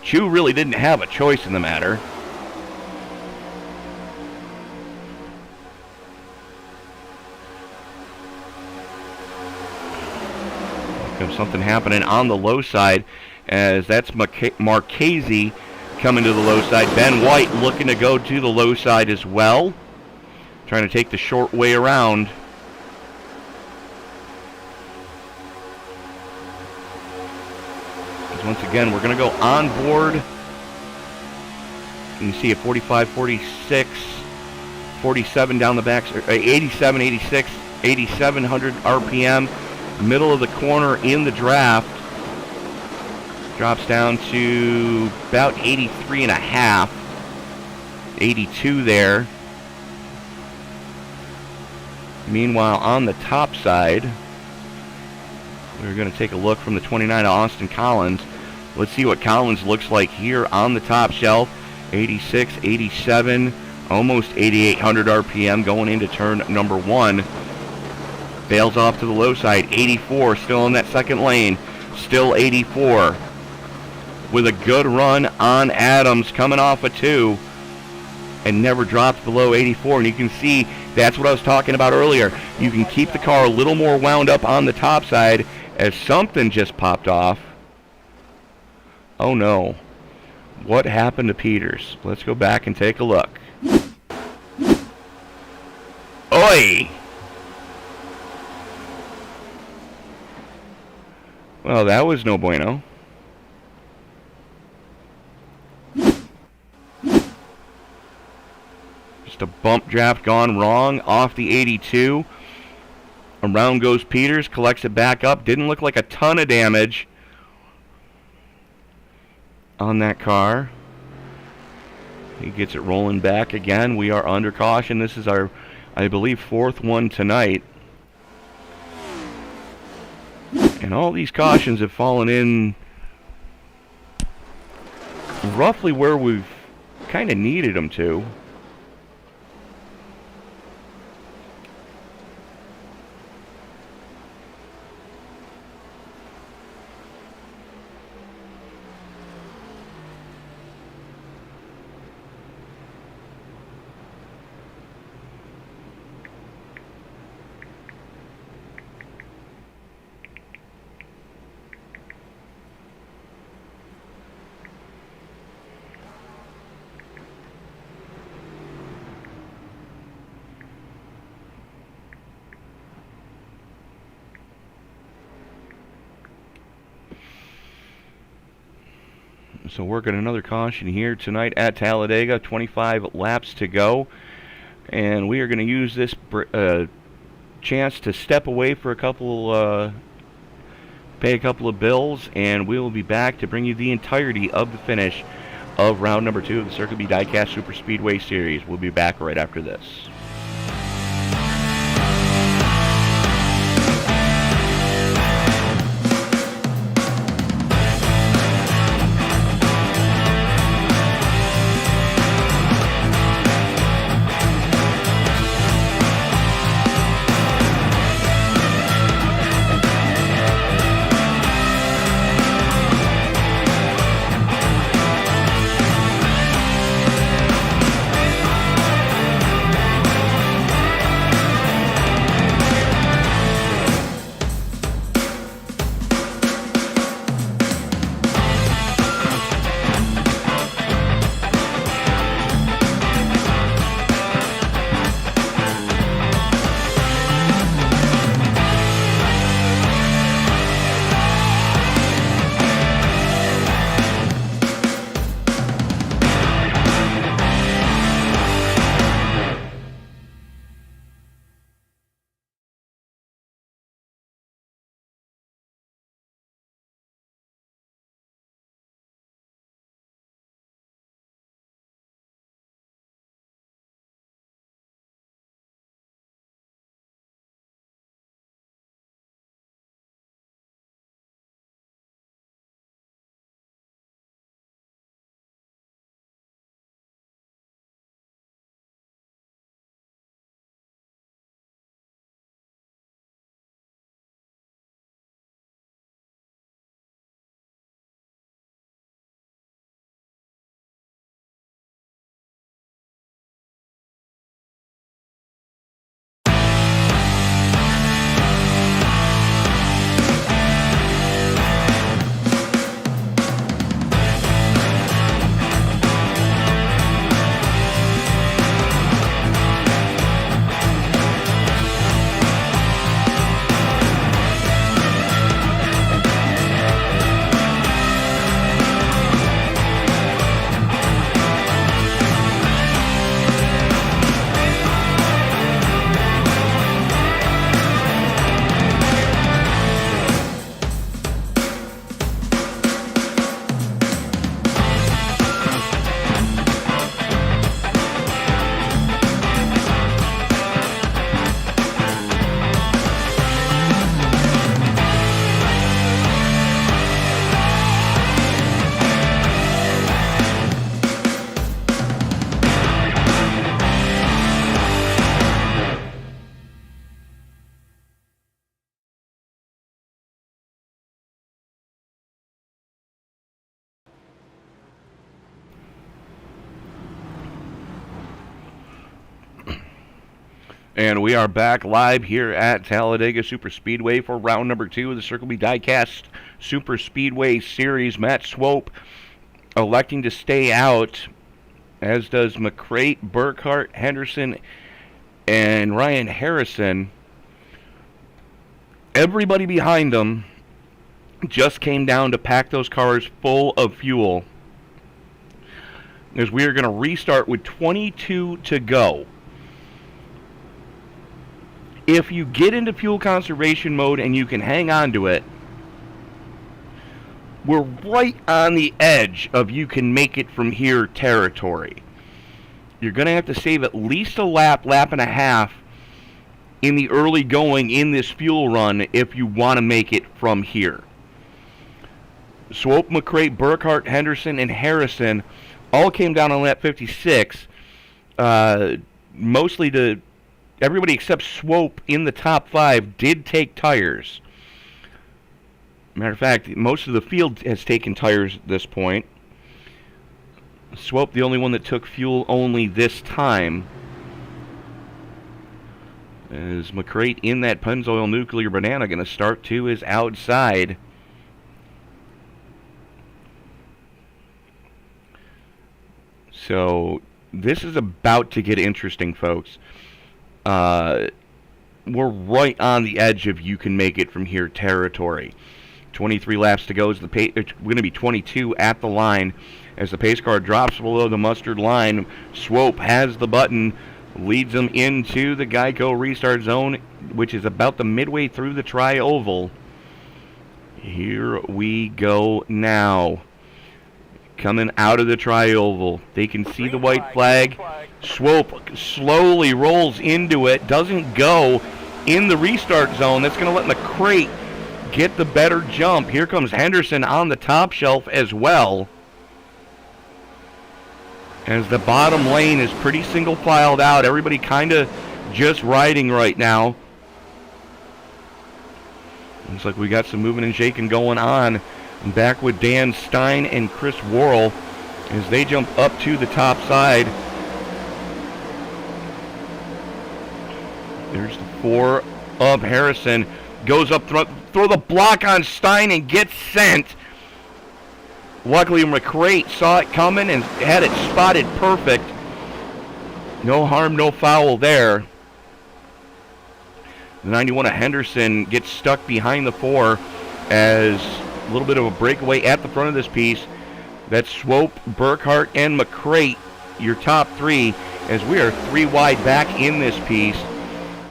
Chu really didn't have a choice in the matter. There's something happening on the low side, as that's Marchese coming to the low side. Ben White looking to go to the low side as well, trying to take the short way around. As once again, we're going to go on board. You can see a 45, 46, 47 down the back, 87, 86, 8,700 RPM. Middle of the corner in the draft. Drops down to about 83 and a half. 82 there. Meanwhile, on the top side, we're going to take a look from the 29 of Austin Collins. Let's see what Collins looks like here on the top shelf. 86, 87, almost 8,800 RPM going into turn number 1. Bails off to the low side. 84 still in that second lane. Still 84. With a good run on Adams coming off a 2. And never drops below 84. And you can see that's what I was talking about earlier. You can keep the car a little more wound up on the top side, as something just popped off. Oh no. What happened to Peters? Let's go back and take a look. Oi! Well, that was no bueno. Just a bump draft gone wrong off the 82. Around goes Peters, collects it back up. Didn't look like a ton of damage on that car. He gets it rolling back again. We are under caution. This is our, I believe, 4th one tonight. And all these cautions have fallen in roughly where we've kind of needed them to. So working another caution here tonight at Talladega. 25 laps to go. And we are going to use this chance to step away for a couple, pay a couple of bills, and we will be back to bring you the entirety of the finish of round number 2 of the Circle B Diecast Superspeedway Series. We'll be back right after this. And we are back live here at Talladega Superspeedway for round number 2 of the Circle B Diecast Superspeedway Series. Matt Swope electing to stay out, as does McCrate, Burkhart, Henderson, and Ryan Harrison. Everybody behind them just came down to pack those cars full of fuel, as we are going to restart with 22 to go. If you get into fuel conservation mode and you can hang on to it, we're right on the edge of you can make it from here territory. You're going to have to save at least a lap and a half in the early going in this fuel run if you want to make it from here. Swope, McCrate, Burkhart, Henderson, and Harrison all came down on lap 56, mostly to everybody except Swope in the top 5 did take tires. Matter of fact, most of the field has taken tires at this point. Swope, the only one that took fuel only this time. As McCrate in that Pennzoil Nuclear Banana going to start to his outside. So this is about to get interesting, folks. We're right on the edge of you can make it from here territory. 23 laps to go. It's going to be 22 at the line as the pace car drops below the mustard line. Swope has the button, leads them into the Geico Restart zone, which is about the midway through the tri-oval. Here we go now. Coming out of the tri-oval. They can see the white flag. Swope slowly rolls into it. Doesn't go in the restart zone. That's going to let McCrate get the better jump. Here comes Henderson on the top shelf as well, as the bottom lane is pretty single filed out. Everybody kind of just riding right now. Looks like we got some moving and shaking going on. I'm back with Dan Stein and Chris Worrell as they jump up to the top side. There's the 4 of Harrison. Goes up, throw the block on Stein and gets sent. Luckily, McCrate saw it coming and had it spotted perfect. No harm, no foul there. The 91 of Henderson gets stuck behind the 4 as a little bit of a breakaway at the front of this piece. That's Swope, Burkhart, and McCrate, your top 3, as we are 3 wide back in this piece.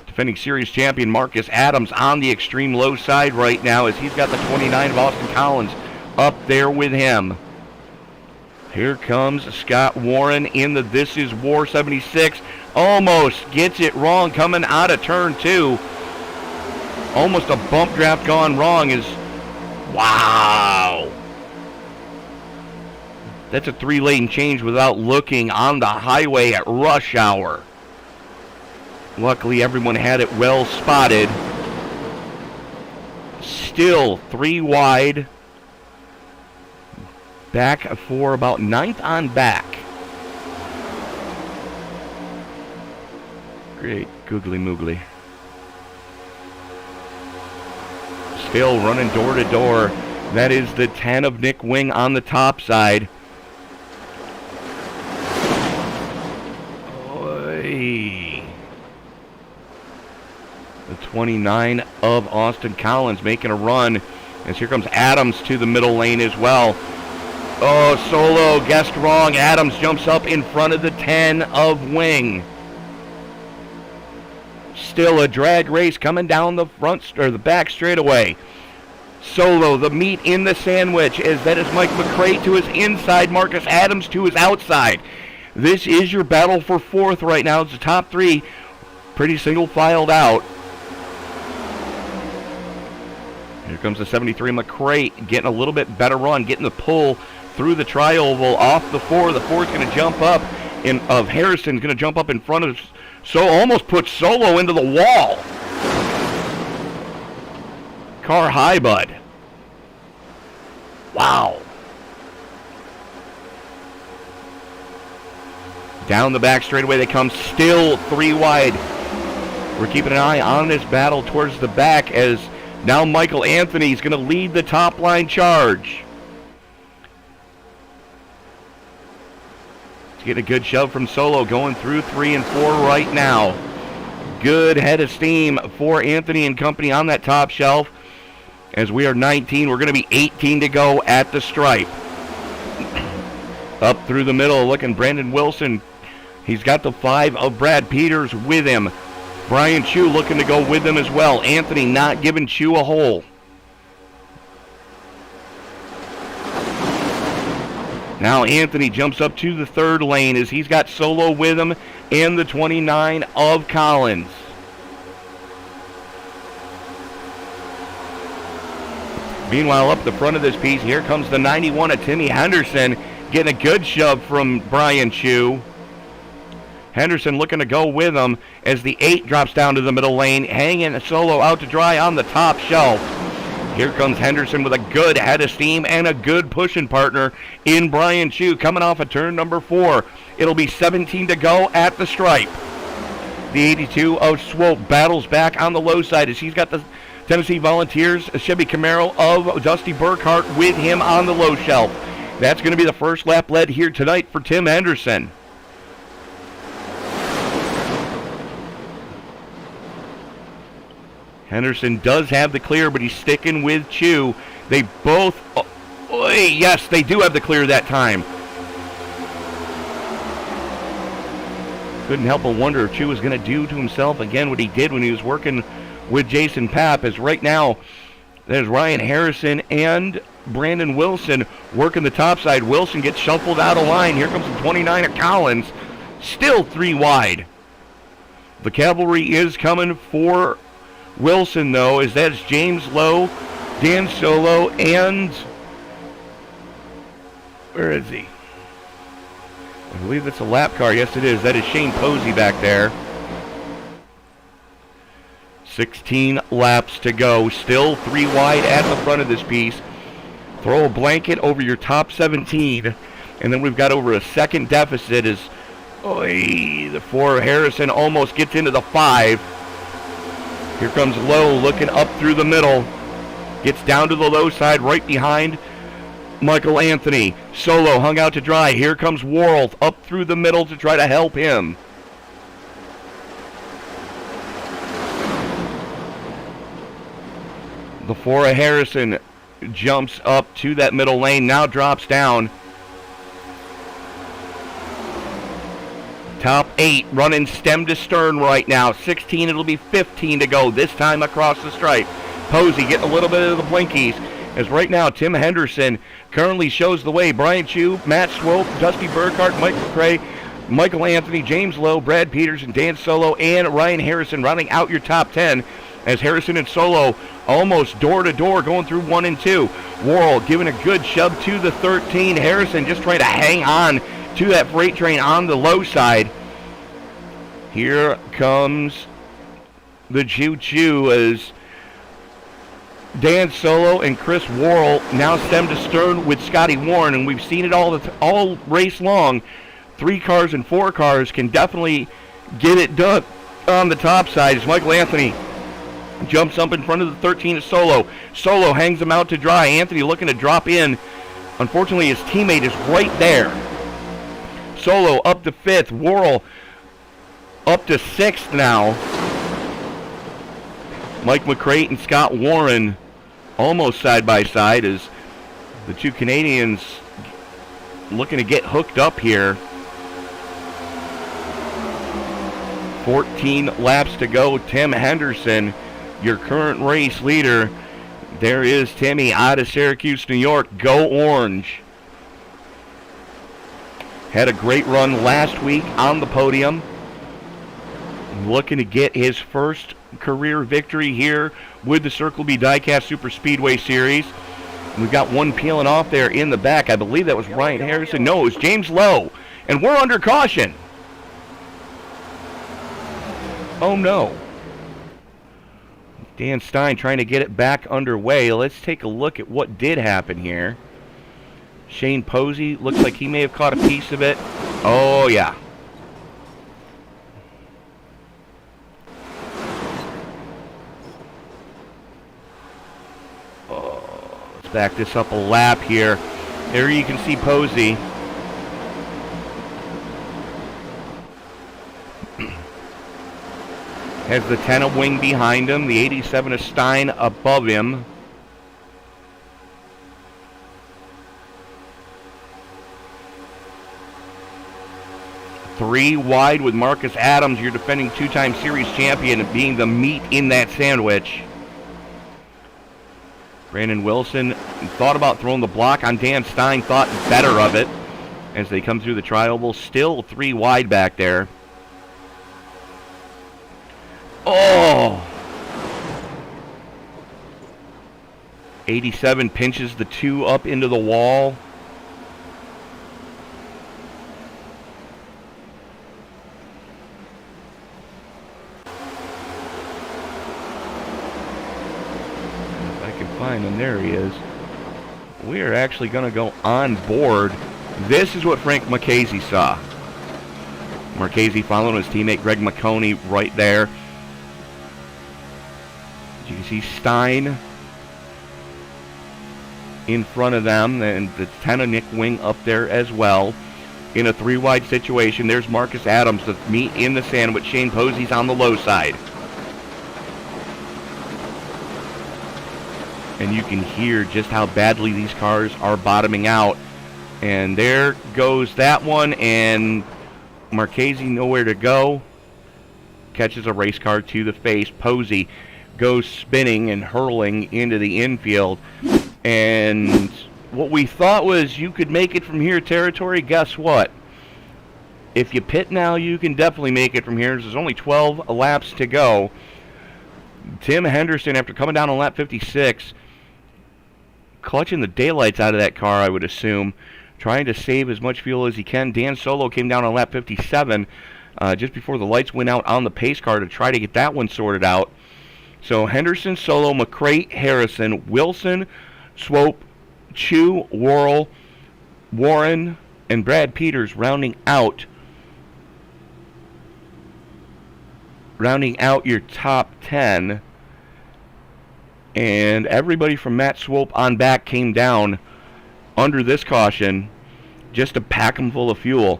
Defending series champion Marcus Adams on the extreme low side right now as he's got the 29 of Austin Collins up there with him. Here comes Scott Warren in the This Is War 76. Almost gets it wrong coming out of turn 2. Almost a bump draft gone wrong is... Wow! That's a 3-lane change without looking on the highway at rush hour. Luckily, everyone had it well spotted. Still 3 wide. Back for about 9th on back. Great googly moogly. Still running door to door. That is the 10 of Nick Wing on the top side. Oy. The 29 of Austin Collins making a run. As here comes Adams to the middle lane as well. Oh, Solo guessed wrong. Adams jumps up in front of the 10 of Wing. Still a drag race coming down the front or the back straightaway. Solo, the meat in the sandwich, as that is Mike McCrate to his inside, Marcus Adams to his outside. This is your battle for 4th right now. It's the top 3, pretty single filed out. Here comes the 73 McCrate, getting a little bit better run, getting the pull through the tri-oval off the 4. The 4 is going to jump up, of Harrison's going to jump up in front of, so almost puts Solo into the wall. Car high, bud. Wow. Down the back straightaway they come, still 3 wide. We're keeping an eye on this battle towards the back as now Michael Anthony is going to lead the top line charge. He's getting a good shove from Solo, going through 3 and 4 right now. Good head of steam for Anthony and company on that top shelf. As we are 19, we're going to be 18 to go at the stripe. Up through the middle, looking Brandon Wilson. He's got the 5 of Brad Peters with him. Brian Chu looking to go with him as well. Anthony not giving Chu a hole. Now Anthony jumps up to the 3rd lane as he's got Solo with him and the 29 of Collins. Meanwhile, up the front of this piece, here comes the 91 of Timmy Henderson, getting a good shove from Brian Chu. Henderson looking to go with him as the 8 drops down to the middle lane, hanging Solo out to dry on the top shelf. Here comes Henderson with a good head of steam and a good pushing partner in Brian Chu coming off of turn number 4. It'll be 17 to go at the stripe. The 82 of Swope battles back on the low side as he's got the Tennessee Volunteers, a Chevy Camaro of Dusty Burkhart with him on the low shelf. That's going to be the first lap led here tonight for Tim Henderson. Henderson does have the clear, but he's sticking with Chu. They both, yes, they do have the clear that time. Couldn't help but wonder if Chu was going to do to himself again what he did when he was working with Jason Papp, as right now there's Ryan Harrison and Brandon Wilson working the top side. Wilson gets shuffled out of line. Here comes the 29er Collins, still 3 wide. The cavalry is coming for Wilson, though, as that's James Lowe, Dan Solo, and where is he? I believe it's a lap car. Yes, it is. That is Shane Posey back there. 16 laps to go. Still 3 wide at the front of this piece. Throw a blanket over your top 17. And then we've got over a second deficit as the 4 Harrison almost gets into the 5. Here comes Lowe looking up through the middle. Gets down to the low side right behind Michael Anthony. Solo hung out to dry. Here comes Worrell up through the middle to try to help him. The 4 Harrison jumps up to that middle lane, now drops down. Top 8 running stem to stern right now. 16, it'll be 15 to go, this time across the stripe. Posey getting a little bit of the blinkies, as right now Tim Henderson currently shows the way. Brian Chu, Matt Swope, Dusty Burkhart, Mike McCray, Michael Anthony, James Lowe, Brad Peterson, Dan Solo, and Ryan Harrison rounding out your top 10, as Harrison and Solo almost door-to-door going through 1 and 2. Worrell giving a good shove to the 13. Harrison just trying to hang on to that freight train on the low side. Here comes the choo-choo as Dan Solo and Chris Worrell now stem to stern with Scotty Warren, and we've seen it all race long. 3 cars and 4 cars can definitely get it done on the top side as Michael Anthony jumps up in front of the 13 of Solo. Solo hangs him out to dry. Anthony looking to drop in. Unfortunately, his teammate is right there. Solo up to 5th. Worrell up to 6th now. Mike McCray and Scott Warren almost side by side as the 2 Canadians looking to get hooked up here. 14 laps to go. Tim Henderson, your current race leader. There is Timmy out of Syracuse, New York. Go Orange. Had a great run last week on the podium. Looking to get his first career victory here with the Circle B Diecast Superspeedway Series. We've got one peeling off there in the back. I believe that was Ryan Harrison. No, it was James Lowe. And we're under caution. Oh no. Dan Stein trying to get it back underway. Let's take a look at what did happen here. Shane Posey looks like he may have caught a piece of it. Oh yeah. Let's back this up a lap here. There you can see Posey. Has the 10 of wing behind him, the 87 of Stein above him. Three wide with Marcus Adams, your defending 2-time series champion, being the meat in that sandwich. Brandon Wilson thought about throwing the block on Dan Stein, thought better of it as they come through the tri-oval. Still 3 wide back there. Oh! 87 pinches the 2 up into the wall. If I can find him, there he is. We are actually going to go on board. This is what Frank Marchese saw. Marchese following his teammate Greg McConey right there. You can see Stein in front of them, and the 10 of Nick Wing up there as well. In a 3-wide situation, there's Marcus Adams, the meat in the sandwich. Shane Posey's on the low side. And you can hear just how badly these cars are bottoming out. And there goes that one, and Marchese nowhere to go. Catches a race car to the face. Posey goes spinning and hurling into the infield. And what we thought was you could make it from here territory, guess what? If you pit now, you can definitely make it from here. There's only 12 laps to go. Tim Henderson, after coming down on lap 56, clutching the daylights out of that car, I would assume, trying to save as much fuel as he can. Dan Solo came down on lap 57 just before the lights went out on the pace car to try to get that one sorted out. So Henderson, Solo, McCrate, Harrison, Wilson, Swope, Chu, Worrell, Warren, and Brad Peters rounding out your top 10. And everybody from Matt Swope on back came down under this caution just to pack them full of fuel.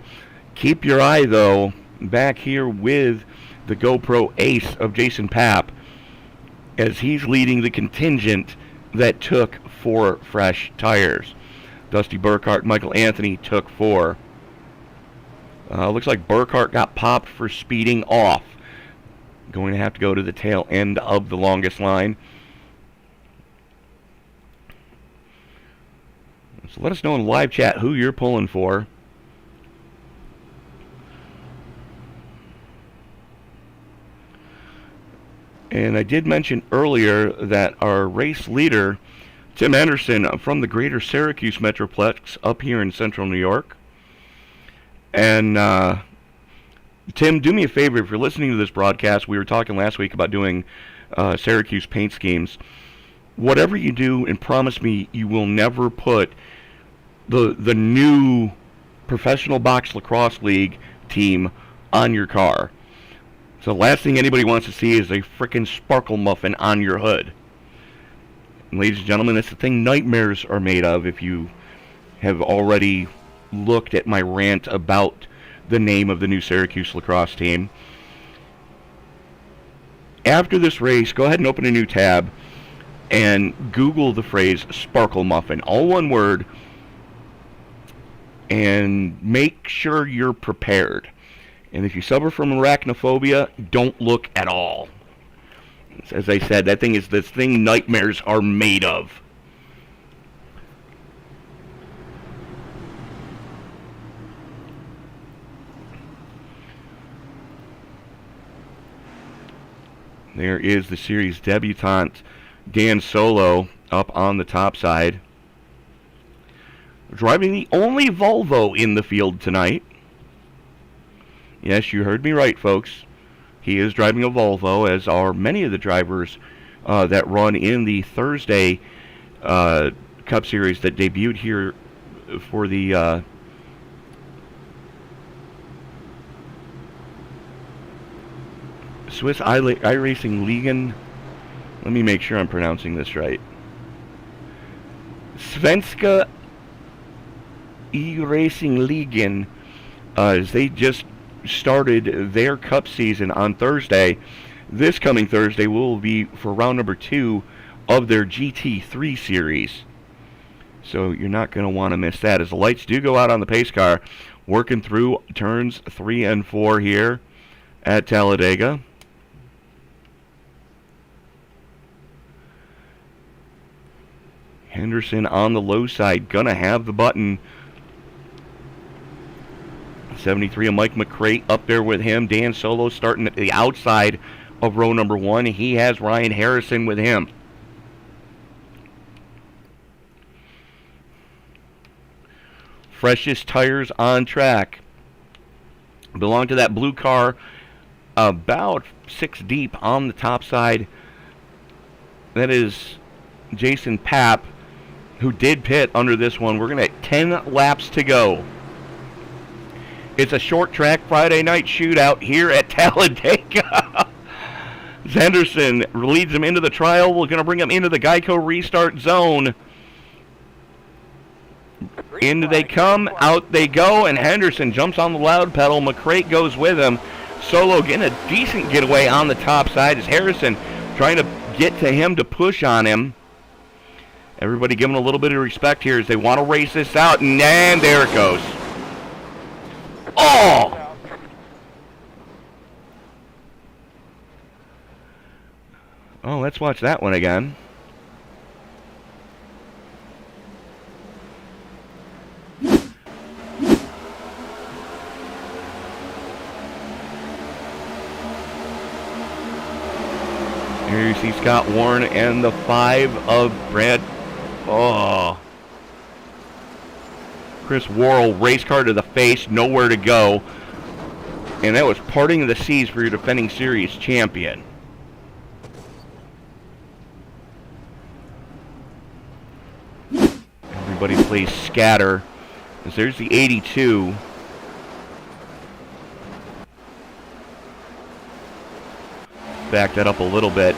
Keep your eye, though, back here with the GoPro ace of Jason Papp, as he's leading the contingent that took 4 fresh tires. Dusty Burkhart, Michael Anthony took 4. Looks like Burkhart got popped for speeding off. Going to have to go to the tail end of the longest line. So let us know in live chat who you're pulling for. And I did mention earlier that our race leader, Tim Henderson, from the greater Syracuse Metroplex up here in central New York. And Tim, do me a favor, if you're listening to this broadcast, we were talking last week about doing Syracuse paint schemes. Whatever you do, and promise me you will never put the new Professional Box Lacrosse League team on your car. So the last thing anybody wants to see is a frickin' sparkle muffin on your hood. And ladies and gentlemen, that's the thing nightmares are made of, if you have already looked at my rant about the name of the new Syracuse lacrosse team. After this race, go ahead and open a new tab and Google the phrase sparkle muffin, all one word, and make sure you're prepared. And if you suffer from arachnophobia, don't look at all. As I said, that thing is this thing nightmares are made of. There is the series debutante, Dan Solo, up on the top side. Driving the only Volvo in the field tonight. Yes, you heard me right, folks. He is driving a Volvo, as are many of the drivers that run in the Thursday Cup Series that debuted here for the Swiss iRacing Ligen. Let me make sure I'm pronouncing this right. Svenska iRacing Ligen, as they just started their Cup season on Thursday. This coming Thursday will be for round number 2 of their GT3 series. So you're not going to want to miss that, as the lights do go out on the pace car, working through turns 3 and 4 here at Talladega. Henderson on the low side, gonna have the button. 73 of Mike McCrate up there with him. Dan Solo starting at the outside of row number 1. He has Ryan Harrison with him. Freshest tires on track belong to that blue car, about 6 deep on the top side. That is Jason Papp, who did pit under this one. We're going to 10 laps to go. It's a short track Friday night shootout here at Talladega. Henderson leads him into the trial. We're going to bring him into the Geico Restart zone. In they come, out they go, and Henderson jumps on the loud pedal. McCrate goes with him. Solo getting a decent getaway on the top side as Harrison trying to get to him to push on him. Everybody giving a little bit of respect here as they want to race this out, and there it goes. Oh! Oh, let's watch that one again. Here you see Scott Warren and the 5 of Brad. Oh. Chris Worrell, race car to the face, nowhere to go. And that was parting of the seas for your defending series champion. Everybody plays scatter. As there's the 82. Back that up a little bit.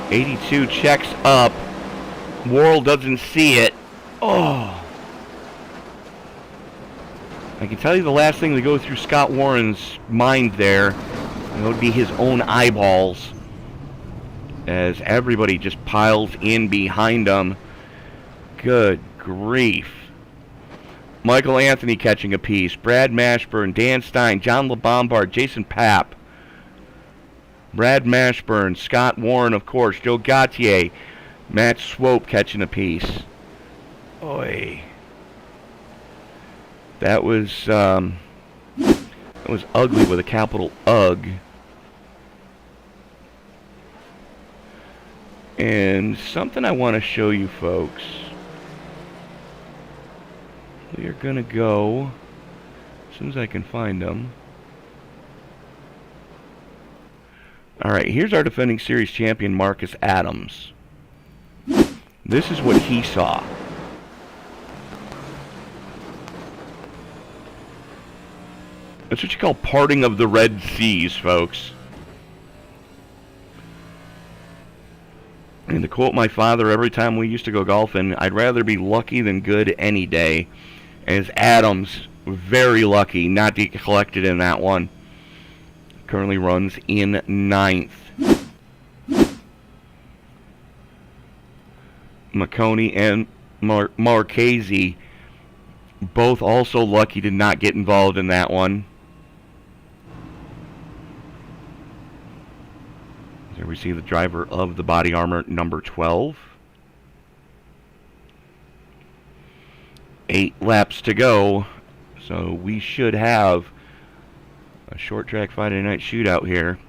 82 checks up. Worrell doesn't see it. Oh. I can tell you the last thing to go through Scott Warren's mind there, it would be his own eyeballs, as everybody just piles in behind him. Good grief. Michael Anthony catching a piece. Brad Mashburn, Dan Stein, John LeBombard, Jason Papp. Brad Mashburn, Scott Warren, of course, Joe Gautier, Matt Swope catching a piece. Oy. That was ugly with a capital UG. And something I want to show you folks. We are going to go, as soon as I can find them. Alright, here's our defending series champion, Marcus Adams. This is what he saw. That's what you call parting of the Red Seas, folks. And to quote my father every time we used to go golfing, I'd rather be lucky than good any day. As Adams, very lucky not to get collected in that one. Currently runs in 9th. McConey and Marchese, both also lucky to not get involved in that one. There we see the driver of the body armor, number 12. 8 laps to go, so we should have a short track Friday night shootout here,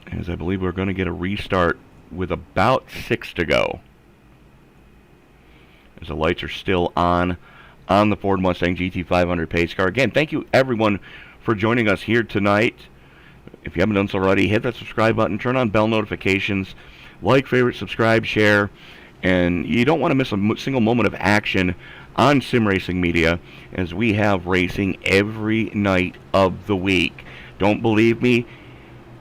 as I believe we're going to get a restart with about 6 to go, as the lights are still on the Ford Mustang GT500 pace car. Again, thank you everyone for joining us here tonight. If you haven't done so already, hit that subscribe button, turn on bell notifications, like, favorite, subscribe, share. And you don't want to miss a single moment of action on Sim Racing Media, as we have racing every night of the week. Don't believe me?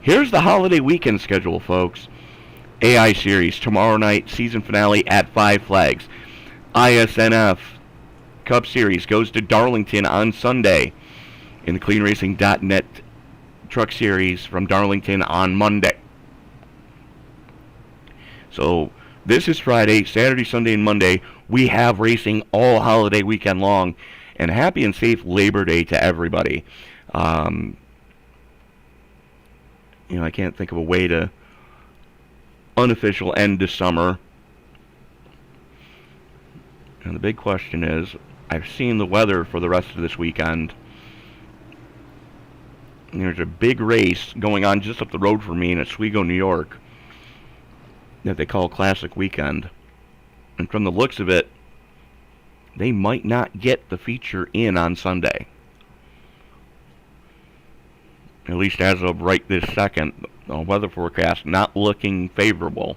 Here's the holiday weekend schedule, folks. AI Series, tomorrow night, season finale at 5 Flags. ISNF Cup Series goes to Darlington on Sunday. In the CleanRacing.net Truck Series from Darlington on Monday. So this is Friday, Saturday, Sunday, and Monday. We have racing all holiday weekend long. And happy and safe Labor Day to everybody. I can't think of a way to unofficial end to summer. And the big question is, I've seen the weather for the rest of this weekend. And there's a big race going on just up the road from me in Oswego, New York, that they call Classic Weekend. And from the looks of it, they might not get the feature in on Sunday. At least as of right this second, the weather forecast not looking favorable.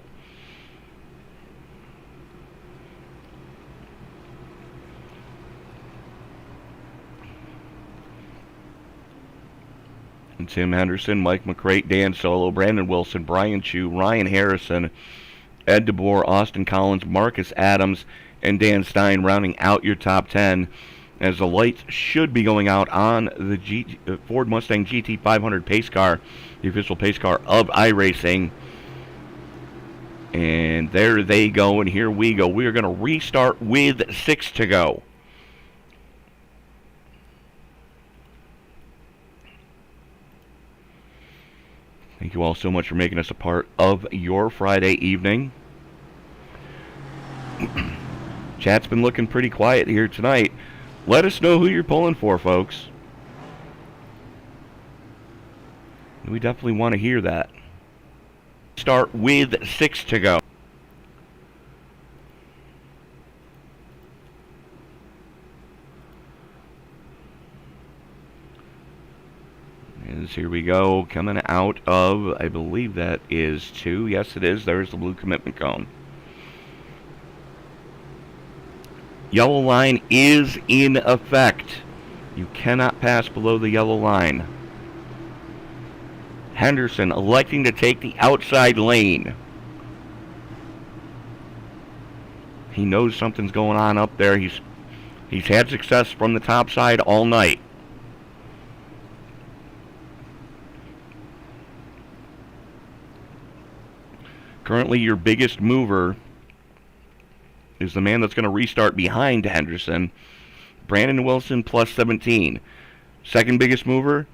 And Tim Henderson, Mike McCrate, Dan Solo, Brandon Wilson, Brian Chu, Ryan Harrison, Ed DeBoer, Austin Collins, Marcus Adams, and Dan Stein rounding out your top 10 as the lights should be going out on the Ford Mustang GT 500 pace car, the official pace car of iRacing. And there they go, and here we go. We are going to restart with 6 to go. Thank you all so much for making us a part of your Friday evening. Chat's been looking pretty quiet here tonight. Let us know who you're pulling for, folks. We definitely want to hear that. Start with 6 to go. And here we go, coming out of, I believe that is 2. Yes, it is. There's the blue commitment cone. Yellow line is in effect. You cannot pass below the yellow line. Henderson electing to take the outside lane. He knows something's going on up there. He's had success from the top side all night. Currently, your biggest mover is the man that's going to restart behind Henderson, Brandon Wilson, plus 17. Second biggest mover,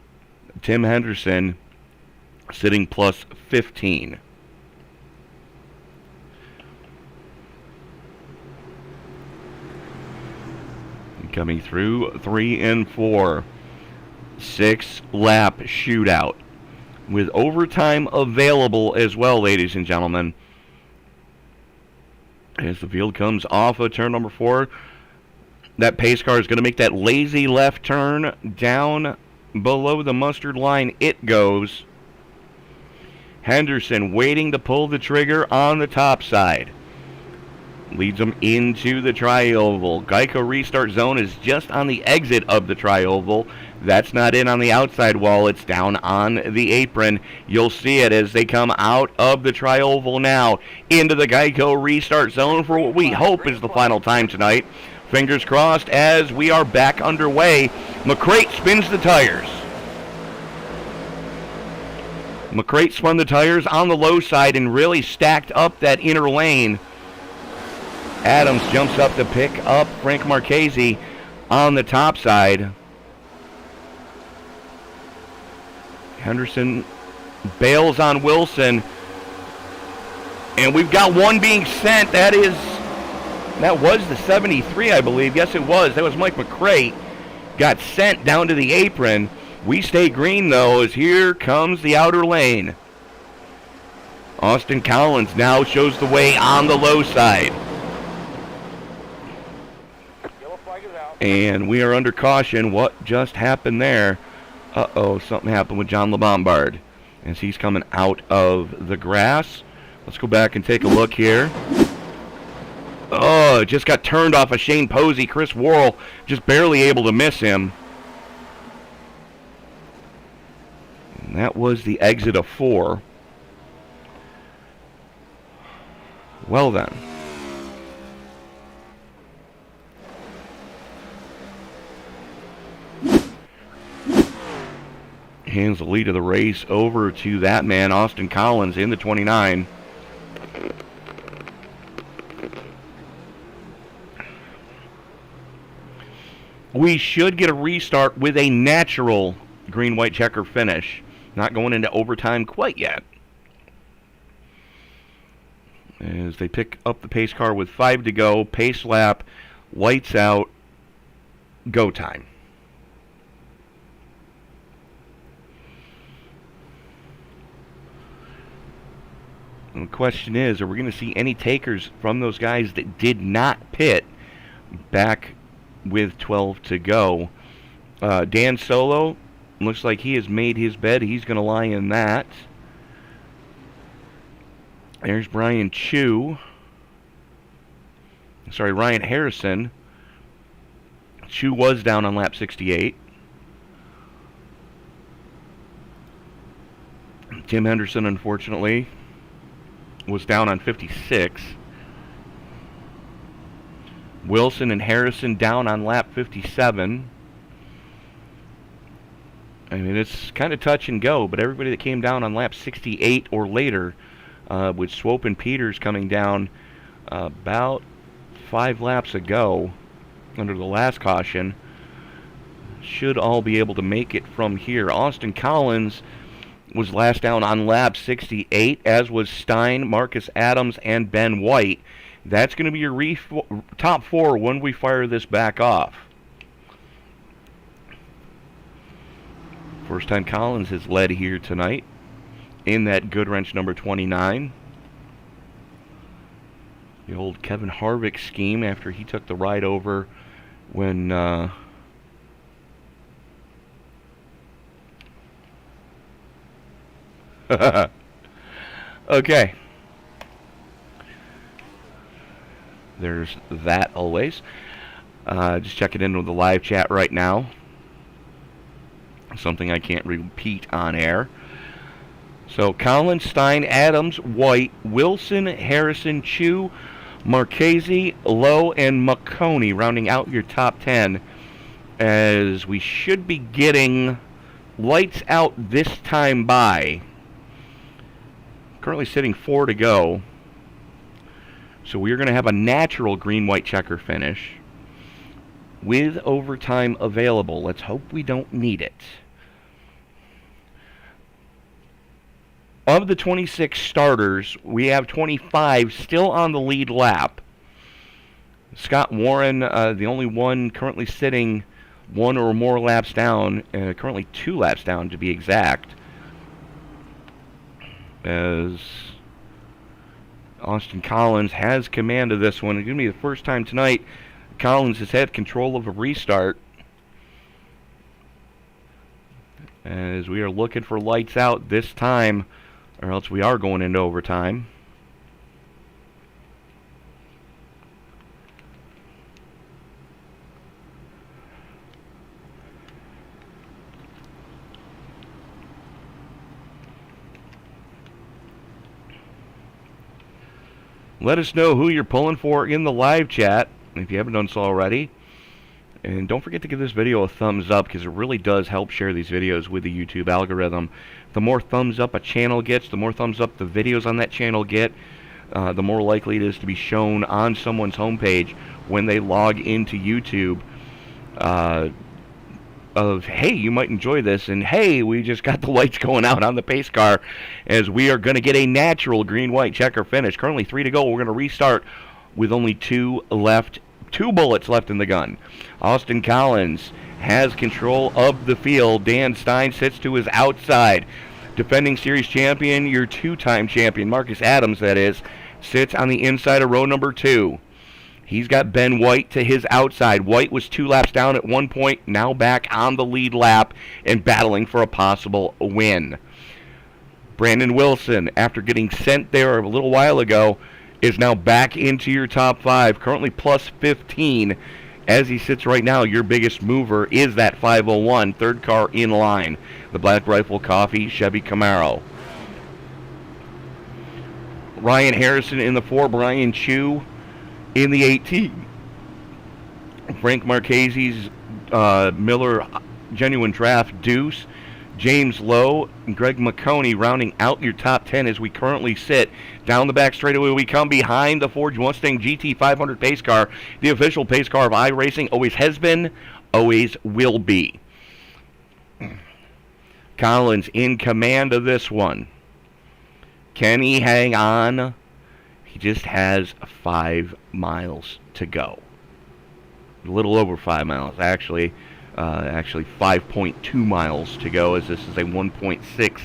Tim Henderson, sitting plus 15. Coming through 3 and 4. 6-lap shootout with overtime available as well, ladies and gentlemen. As the field comes off of turn number 4, that pace car is going to make that lazy left turn down below the mustard line. It goes. Henderson waiting to pull the trigger on the top side. Leads them into the tri-oval. Geico Restart zone is just on the exit of the tri-oval. That's not in on the outside wall. It's down on the apron. You'll see it as they come out of the tri-oval now into the Geico Restart zone for what we hope is the final time tonight. Fingers crossed as we are back underway. McCrate spins the tires. McCrate spun the tires on the low side and really stacked up that inner lane. Adams jumps up to pick up Frank Marchese on the top side. Henderson bails on Wilson. And we've got one being sent. That was the 73, I believe. Yes, it was. That was Mike McCrate. Got sent down to the apron. We stay green, though, as here comes the outer lane. Austin Collins now shows the way on the low side. Yellow flag is out. And we are under caution. What just happened there? Uh-oh, something happened with John LeBombard as he's coming out of the grass. Let's go back and take a look here. Oh, it just got turned off of Shane Posey. Chris Worrell just barely able to miss him. And that was the exit of 4. Well then. Hands the lead of the race over to that man, Austin Collins, in the 29. We should get a restart with a natural green-white checker finish. Not going into overtime quite yet. As they pick up the pace car with 5 to go, pace lap, lights out, go time. And the question is, are we going to see any takers from those guys that did not pit back with 12 to go? Dan Solo looks like he has made his bed. He's going to lie in that. There's Ryan Harrison. Chu was down on lap 68. Tim Henderson, unfortunately, was down on 56. Wilson and Harrison down on lap 57. I mean, it's kind of touch and go, but everybody that came down on lap 68 or later, with Swope and Peters coming down about 5 laps ago under the last caution, should all be able to make it from here. Austin Collins was last down on lap 68, as was Stein, Marcus Adams, and Ben White. That's going to be your top 4 when we fire this back off. First time Collins has led here tonight in that good wrench number 29. The old Kevin Harvick scheme after he took the ride over when okay. There's that always. Just checking in with the live chat right now. Something I can't repeat on air. So Collins, Stein, Adams, White, Wilson, Harrison, Chu, Marchese, Lowe, and McConey rounding out your top 10, as we should be getting lights out this time by. Currently sitting 4 to go. So we're going to have a natural green-white checker finish with overtime available. Let's hope we don't need it. Of the 26 starters, we have 25 still on the lead lap. Scott Warren, the only one currently sitting 1 or more laps down, currently 2 laps down to be exact, as Austin Collins has command of this one. It's going to be the first time tonight Collins has had control of a restart, as we are looking for lights out this time, or else we are going into overtime. Let us know who you're pulling for in the live chat, if you haven't done so already. And don't forget to give this video a thumbs up, because it really does help share these videos with the YouTube algorithm. The more thumbs up a channel gets, the more thumbs up the videos on that channel get, the more likely it is to be shown on someone's homepage when they log into YouTube. Of, hey, you might enjoy this, and hey, we just got the lights going out on the pace car, as we are going to get a natural green-white checker finish. Currently 3 to go. We're going to restart with only 2 bullets left in the gun. Austin Collins has control of the field. Dan Stein sits to his outside. Defending series champion, your 2-time champion, Marcus Adams, that is, sits on the inside of row number 2. He's got Ben White to his outside. White was 2 laps down at one point, now back on the lead lap and battling for a possible win. Brandon Wilson, after getting sent there a little while ago, is now back into your top 5, currently plus 15. As he sits right now, your biggest mover is that 501, third car in line, the Black Rifle Coffee Chevy Camaro. Ryan Harrison in the 4, Brian Chu in the 18. Frank Marchese's Miller Genuine Draft Deuce. James Lowe and Greg McConey rounding out your top 10 as we currently sit. Down the back straightaway we come behind the Ford Mustang GT 500 pace car, the official pace car of iRacing. Always has been, always will be. Collins in command of this one. Can he hang on? He just has 5 miles to go. A little over 5 miles, actually 5.2 miles to go, as this is a 1.6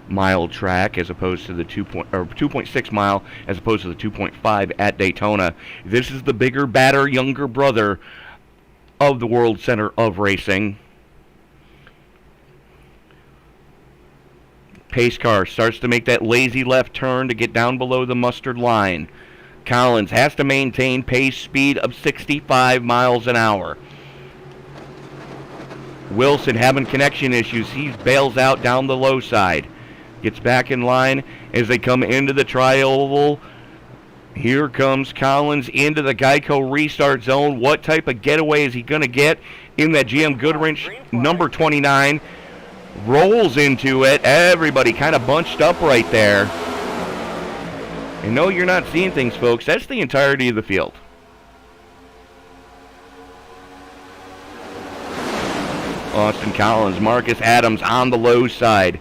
mile track as opposed to the 2.6 mile as opposed to the 2.5 at Daytona. This is the bigger, badder, younger brother of the World Center of Racing. Pace car starts to make that lazy left turn to get down below the mustard line. Collins has to maintain pace speed of 65 miles an hour. Wilson having connection issues. He bails out down the low side. Gets back in line as they come into the tri-oval Here comes Collins into the Geico Restart zone. What type of getaway is he going to get in that GM Goodwrench number 29? Rolls into it. Everybody kind of bunched up right there. And no, you're not seeing things, folks. That's the entirety of the field. Austin Collins, Marcus Adams on the low side.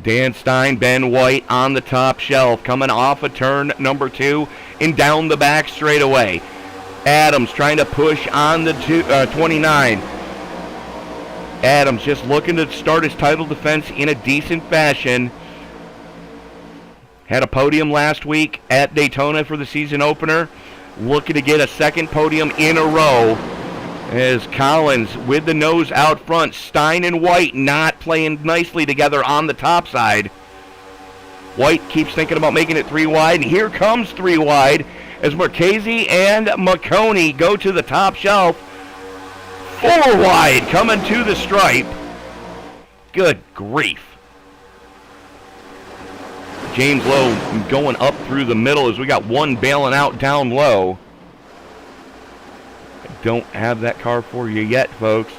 Dan Stein, Ben White on the top shelf, coming off of turn number 2 and down the back straightaway. Adams trying to push on the 29. Adams just looking to start his title defense in a decent fashion. Had a podium last week at Daytona for the season opener. Looking to get a second podium in a row. As Collins with the nose out front. Stein and White not playing nicely together on the top side. White keeps thinking about making it 3 wide. And here comes 3 wide as Marchese and McConey go to the top shelf. 4 wide coming to the stripe. Good grief. James Lowe going up through the middle as we got one bailing out down low. Don't have that car for you yet, folks.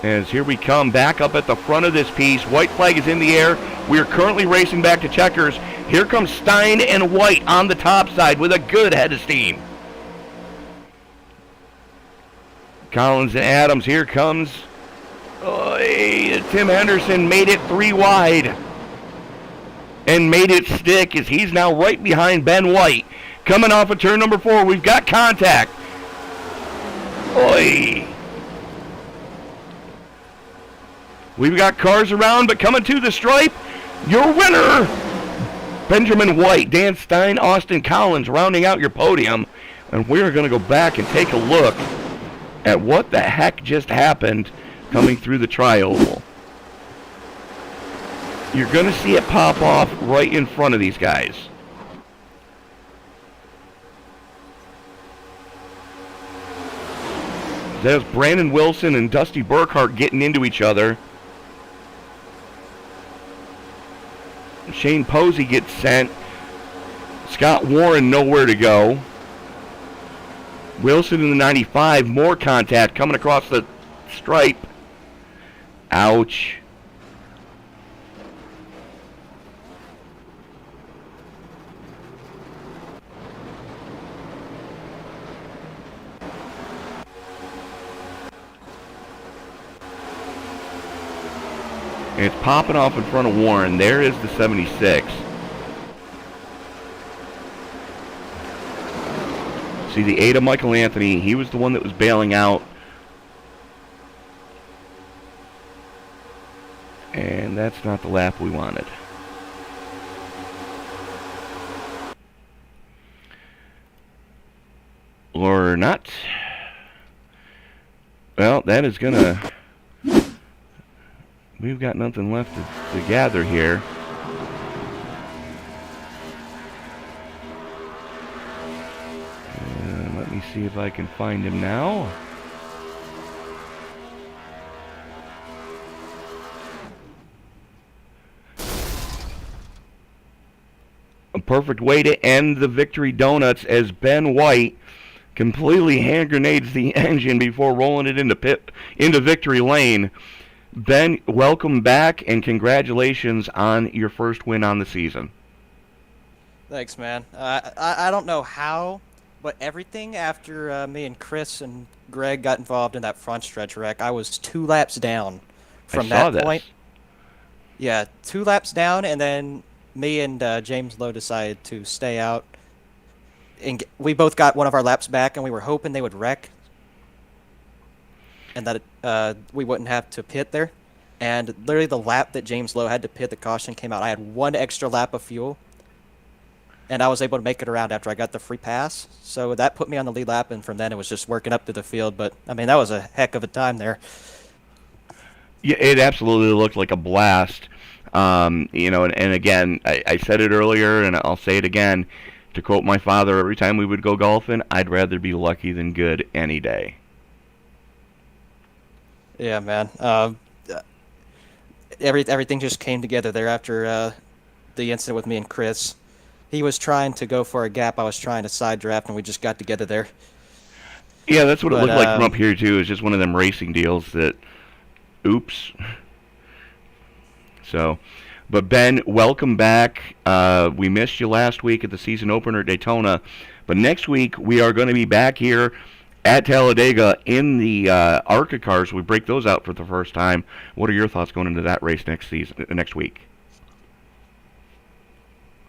As here we come back up at the front of this piece. White flag is in the air. We are currently racing back to checkers. Here comes Stein and White on the top side with a good head of steam. Collins and Adams. Here comes Tim Henderson. Made it 3 wide. And made it stick as he's now right behind Ben White. Coming off of turn number 4. We've got contact. Oy. We've got cars around, but coming to the stripe, your winner, Benjamin White, Dan Stein, Austin Collins, rounding out your podium. And we're going to go back and take a look at what the heck just happened coming through the tri-oval. You're going to see it pop off right in front of these guys. There's Brandon Wilson and Dusty Burkhart getting into each other. Shane Posey gets sent. Scott Warren nowhere to go. Wilson in the 95, more contact coming across the stripe. Ouch. And it's popping off in front of Warren. There is the 76. See the 8 of Michael Anthony. He was the one that was bailing out. And that's not the lap we wanted. Or not. Well, that is going to... We've got nothing left to gather here. Let me see if I can find him now. A perfect way to end the Victory Donuts as Ben White completely hand grenades the engine before rolling it into victory lane. Ben, welcome back, and congratulations on your first win on the season. Thanks, man. I don't know how, but everything after me and Chris and Greg got involved in that front stretch wreck, I was 2 laps down from that point. Yeah, 2 laps down, and then me and James Lowe decided to stay out. And we both got one of our laps back, and we were hoping they would wreck, and that we wouldn't have to pit there. And literally the lap that James Lowe had to pit, the caution came out. I had 1 extra lap of fuel, and I was able to make it around after I got the free pass. So that put me on the lead lap, and from then it was just working up to the field. But, I mean, that was a heck of a time there. Yeah, it absolutely looked like a blast. And again, I said it earlier, and I'll say it again. To quote my father, every time we would go golfing, I'd rather be lucky than good any day. Yeah, man. Everything just came together there after the incident with me and Chris. He was trying to go for a gap. I was trying to side draft, and we just got together there. Yeah, that's what it But, looked like from up here too. It's just one of them racing deals that, oops. So, but Ben, welcome back. We missed you last week at the season opener at Daytona, but next week we are going to be back here at Talladega in the ARCA cars. We break those out for the first time. What are your thoughts going into that race next week?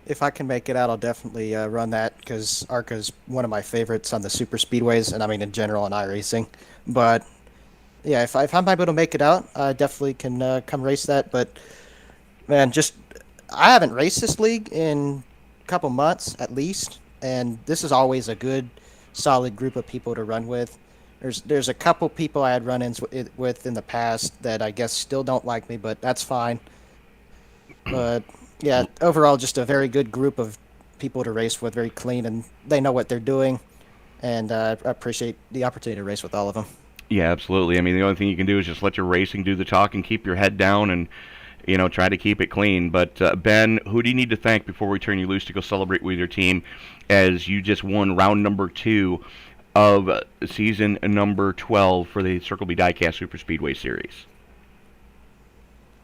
If I can make it out, I'll definitely run that because ARCA is one of my favorites on the super speedways, and I mean in general on iRacing. But yeah, if I'm able to make it out, I definitely can come race that. But man, I haven't raced this league in a couple months at least, and this is always a good, solid group of people to run with. There's a couple people I had run-ins with in the past that I guess still don't like me, but that's fine. But yeah, overall, just a very good group of people to race with, very clean, and they know what they're doing, and I appreciate the opportunity to race with all of them. Yeah, absolutely. I mean, the only thing you can do is just let your racing do the talking, keep your head down, and try to keep it clean. But Ben, who do you need to thank before we turn you loose to go celebrate with your team as you just won round number 2 of season number 12 for the Circle B Diecast Superspeedway Series?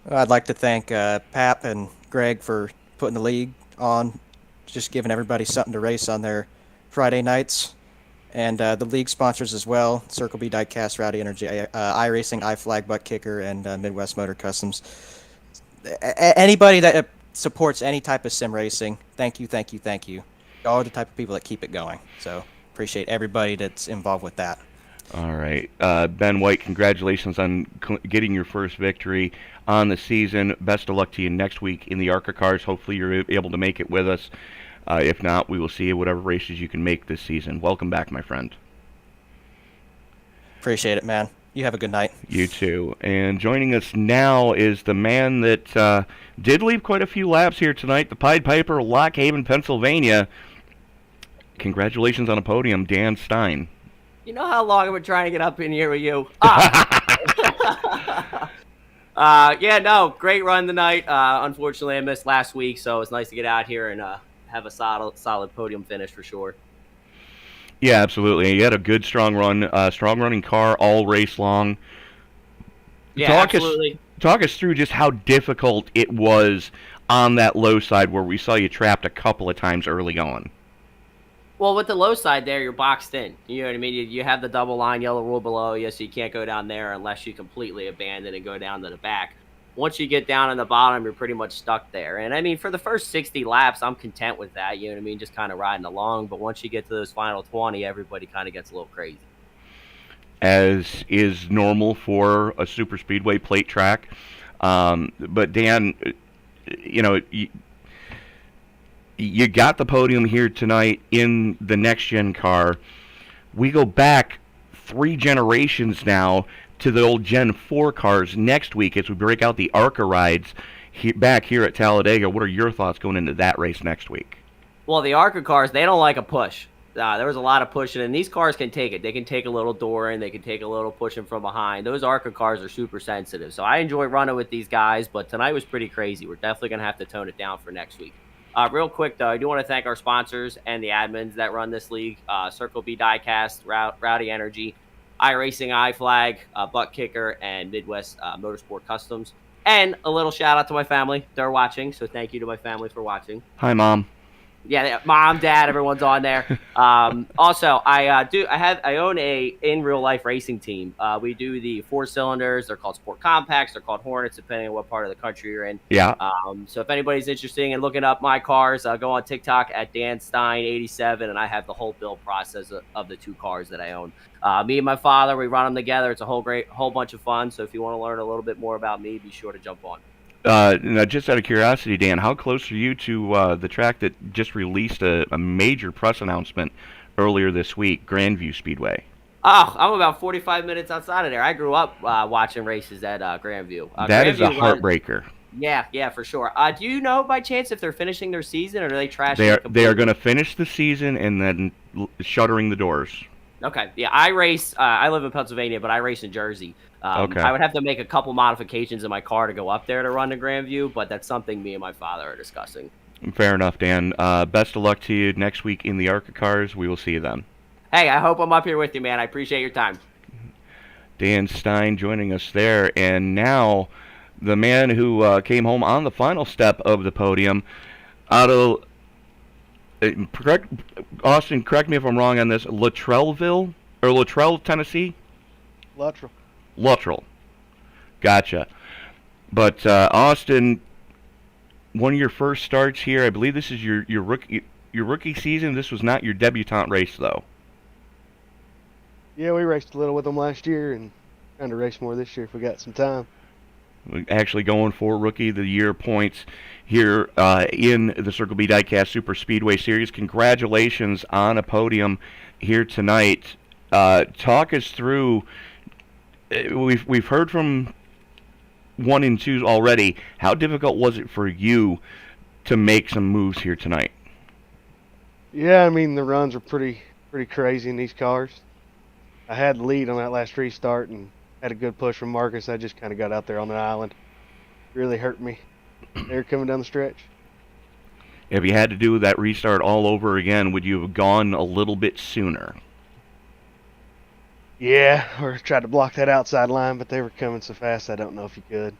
I'd like to thank Pap and Greg for putting the league on, just giving everybody something to race on their Friday nights, and the league sponsors as well: Circle B Diecast, Rowdy Energy, iRacing, iFlag, Butt Kicker, and Midwest Motor Customs. Anybody that supports any type of sim racing, thank you, thank you, thank you. Y'all are the type of people that keep it going. So appreciate everybody that's involved with that. All right. Ben White, congratulations on getting your first victory on the season. Best of luck to you next week in the ARCA cars. Hopefully you're able to make it with us. If not, we will see you whatever races you can make this season. Welcome back, my friend. Appreciate it, man. You have a good night. You too. And joining us now is the man that did leave quite a few laps here tonight, the Pied Piper, Lock Haven, Pennsylvania. Congratulations on a podium, Dan Stein. You know how long I've been trying to get up in here with you? Yeah, no, great run tonight. Unfortunately, I missed last week, so it's nice to get out here and have a solid podium finish for sure. Yeah, absolutely. You had a good, strong run, strong running car all race long. Yeah, absolutely. Talk us through just how difficult it was on that low side where we saw you trapped a couple of times early on. Well, with the low side there, you're boxed in. You know what I mean? You have the double line yellow rule below you, so you can't go down there unless you completely abandon and go down to the back. Once you get down in the bottom, you're pretty much stuck there. And I mean, for the first 60 laps, I'm content with that. You know what I mean? Just kind of riding along. But once you get to those final 20, everybody kind of gets a little crazy. As is normal for a superspeedway plate track. But Dan, you got the podium here tonight in the next-gen car. We go back 3 generations now to the old Gen 4 cars next week as we break out the ARCA rides back here at Talladega. What are your thoughts going into that race next week? Well, the ARCA cars, they don't like a push. There was a lot of pushing, and these cars can take it. They can take a little dooring. They can take a little pushing from behind. Those ARCA cars are super sensitive. So I enjoy running with these guys, but tonight was pretty crazy. We're definitely going to have to tone it down for next week. Real quick, though, I do want to thank our sponsors and the admins that run this league. Circle B Diecast, Rowdy Energy, iRacing, iFlag, Butt Kicker, and Midwest Motorsport Customs. And a little shout out to my family. They're watching, so thank you to my family for watching. Hi, Mom. Yeah, Mom, Dad, everyone's on there. Also, I own a in real life racing team. We do the 4 cylinders. They're called Sport Compacts. They're called Hornets, depending on what part of the country you're in. Yeah. So if anybody's interested in looking up my cars, go on TikTok at DanStein87, and I have the whole build process of the 2 cars that I own. Me and my father, we run them together. It's a whole bunch of fun. So if you want to learn a little bit more about me, be sure to jump on. Now, just out of curiosity, Dan, how close are you to the track that just released a major press announcement earlier this week, Grandview Speedway? Oh, I'm about 45 minutes outside of there. I grew up watching races at Grandview. That is a heartbreaker. Yeah, for sure. Do you know by chance if they're finishing their season or are they trashing it completely? They are going to finish the season and then shuttering the doors. Okay, yeah, I race. I live in Pennsylvania, but I race in Jersey. Okay. I would have to make a couple modifications in my car to go up there to run to Grandview, but that's something me and my father are discussing. Fair enough, Dan. Best of luck to you next week in the ARCA cars. We will see you then. Hey, I hope I'm up here with you, man. I appreciate your time. Dan Stein joining us there. And now the man who came home on the final step of the podium out of, Austin, correct me if I'm wrong on this, Luttrellville, or Luttrell, Tennessee? Luttrell. Gotcha. But Austin, one of your first starts here, I believe this is your rookie season. This was not your debutante race, though. Yeah, we raced a little with them last year and trying to race more this year if we got some time. Actually going for Rookie of the Year points here in the Circle B Diecast Superspeedway Series. Congratulations on a podium here tonight. Talk us through, we've heard from 1 and 2 already. How difficult was it for you to make some moves here tonight? Yeah, I mean, the runs are pretty crazy in these cars. I had the lead on that last restart and had a good push from Marcus. I just kind of got out there on the island. Really hurt me. They were coming down the stretch. If you had to do that restart all over again, would you have gone a little bit sooner? Yeah, or tried to block that outside line, but they were coming so fast I don't know if you could.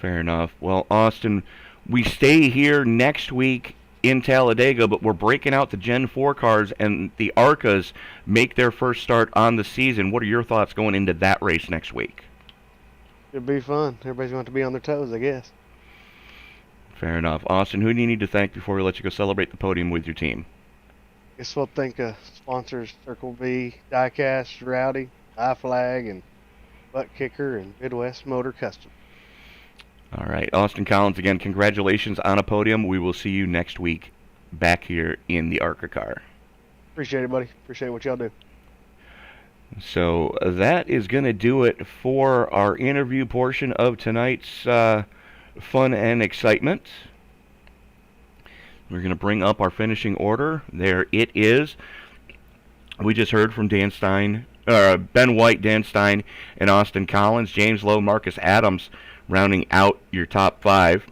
Fair enough. Well, Austin, we stay here next week in Talladega, but we're breaking out the Gen 4 cars, and the ARCAs make their first start on the season. What are your thoughts going into that race next week? It'll be fun. Everybody's going to be on their toes, I guess. Fair enough. Austin, who do you need to thank before we let you go celebrate the podium with your team? Guess we'll thank sponsors Circle B, Diecast, Rowdy, iFlag, and Butt Kicker, and Midwest Motor Custom. All right. Austin Collins, again, congratulations on a podium. We will see you next week back here in the ARCA car. Appreciate it, buddy. Appreciate what y'all do. So that is going to do it for our interview portion of tonight's fun and excitement. We're going to bring up our finishing order. There it is. We just heard from Dan Stein, Ben White, Dan Stein, and Austin Collins. James Lowe, Marcus Adams rounding out your top 5.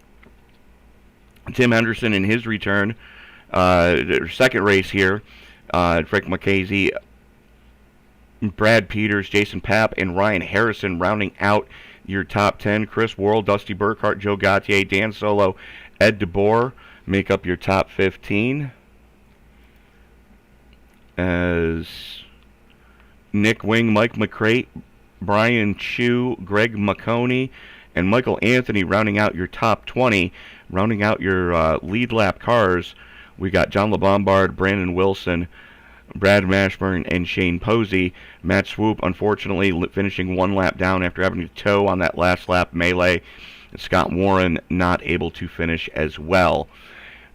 Tim Henderson in his return, their second race here. Frank McCasey, Brad Peters, Jason Papp, and Ryan Harrison rounding out your top 10. Chris Worrell, Dusty Burkhart, Joe Gautier, Dan Solo, Ed DeBoer make up your top 15. As Nick Wing, Mike McCrate, Brian Chu, Greg McConey, and Michael Anthony rounding out your top 20. Rounding out your lead lap cars, we got John LeBombard, Brandon Wilson, Brad Mashburn, and Shane Posey. Matt Swoop, unfortunately, finishing 1 lap down after having to tow on that last lap melee. Scott Warren not able to finish as well.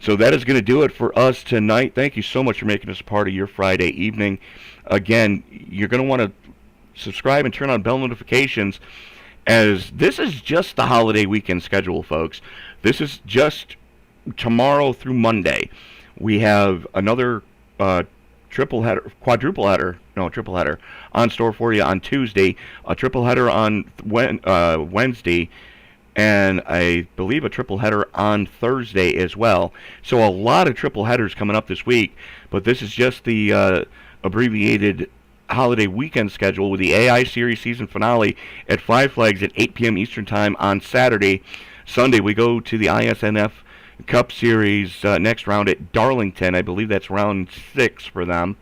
So that is going to do it for us tonight. Thank you so much for making us a part of your Friday evening. Again, you're going to want to subscribe and turn on bell notifications, as this is just the holiday weekend schedule, folks. This is just tomorrow through Monday. We have another triple header on store for you on Tuesday, a triple header on Wednesday, and I believe a triple header on Thursday as well. So a lot of triple headers coming up this week, but this is just the abbreviated holiday weekend schedule with the AI Series season finale at Five Flags at 8 p.m. Eastern Time on Saturday. Sunday we go to the ISNF Cup Series next round at Darlington. I believe that's round 6 for them.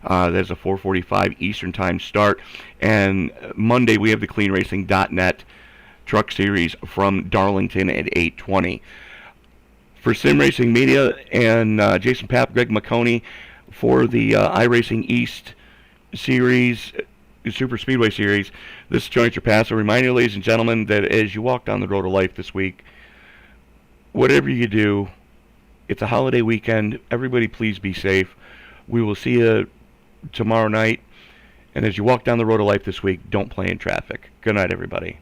There's a 4:45 Eastern Time start. And Monday we have the CleanRacing.net Truck Series from Darlington at 8:20. For Racing Media and Jason Papp, Greg McConey for the iRacing East Series, Superspeedway Series, this is Johnny Trapasso. Remind you, ladies and gentlemen, that as you walk down the road of life this week, whatever you do, it's a holiday weekend. Everybody please be safe. We will see you tomorrow night. And as you walk down the road of life this week, don't play in traffic. Good night, everybody.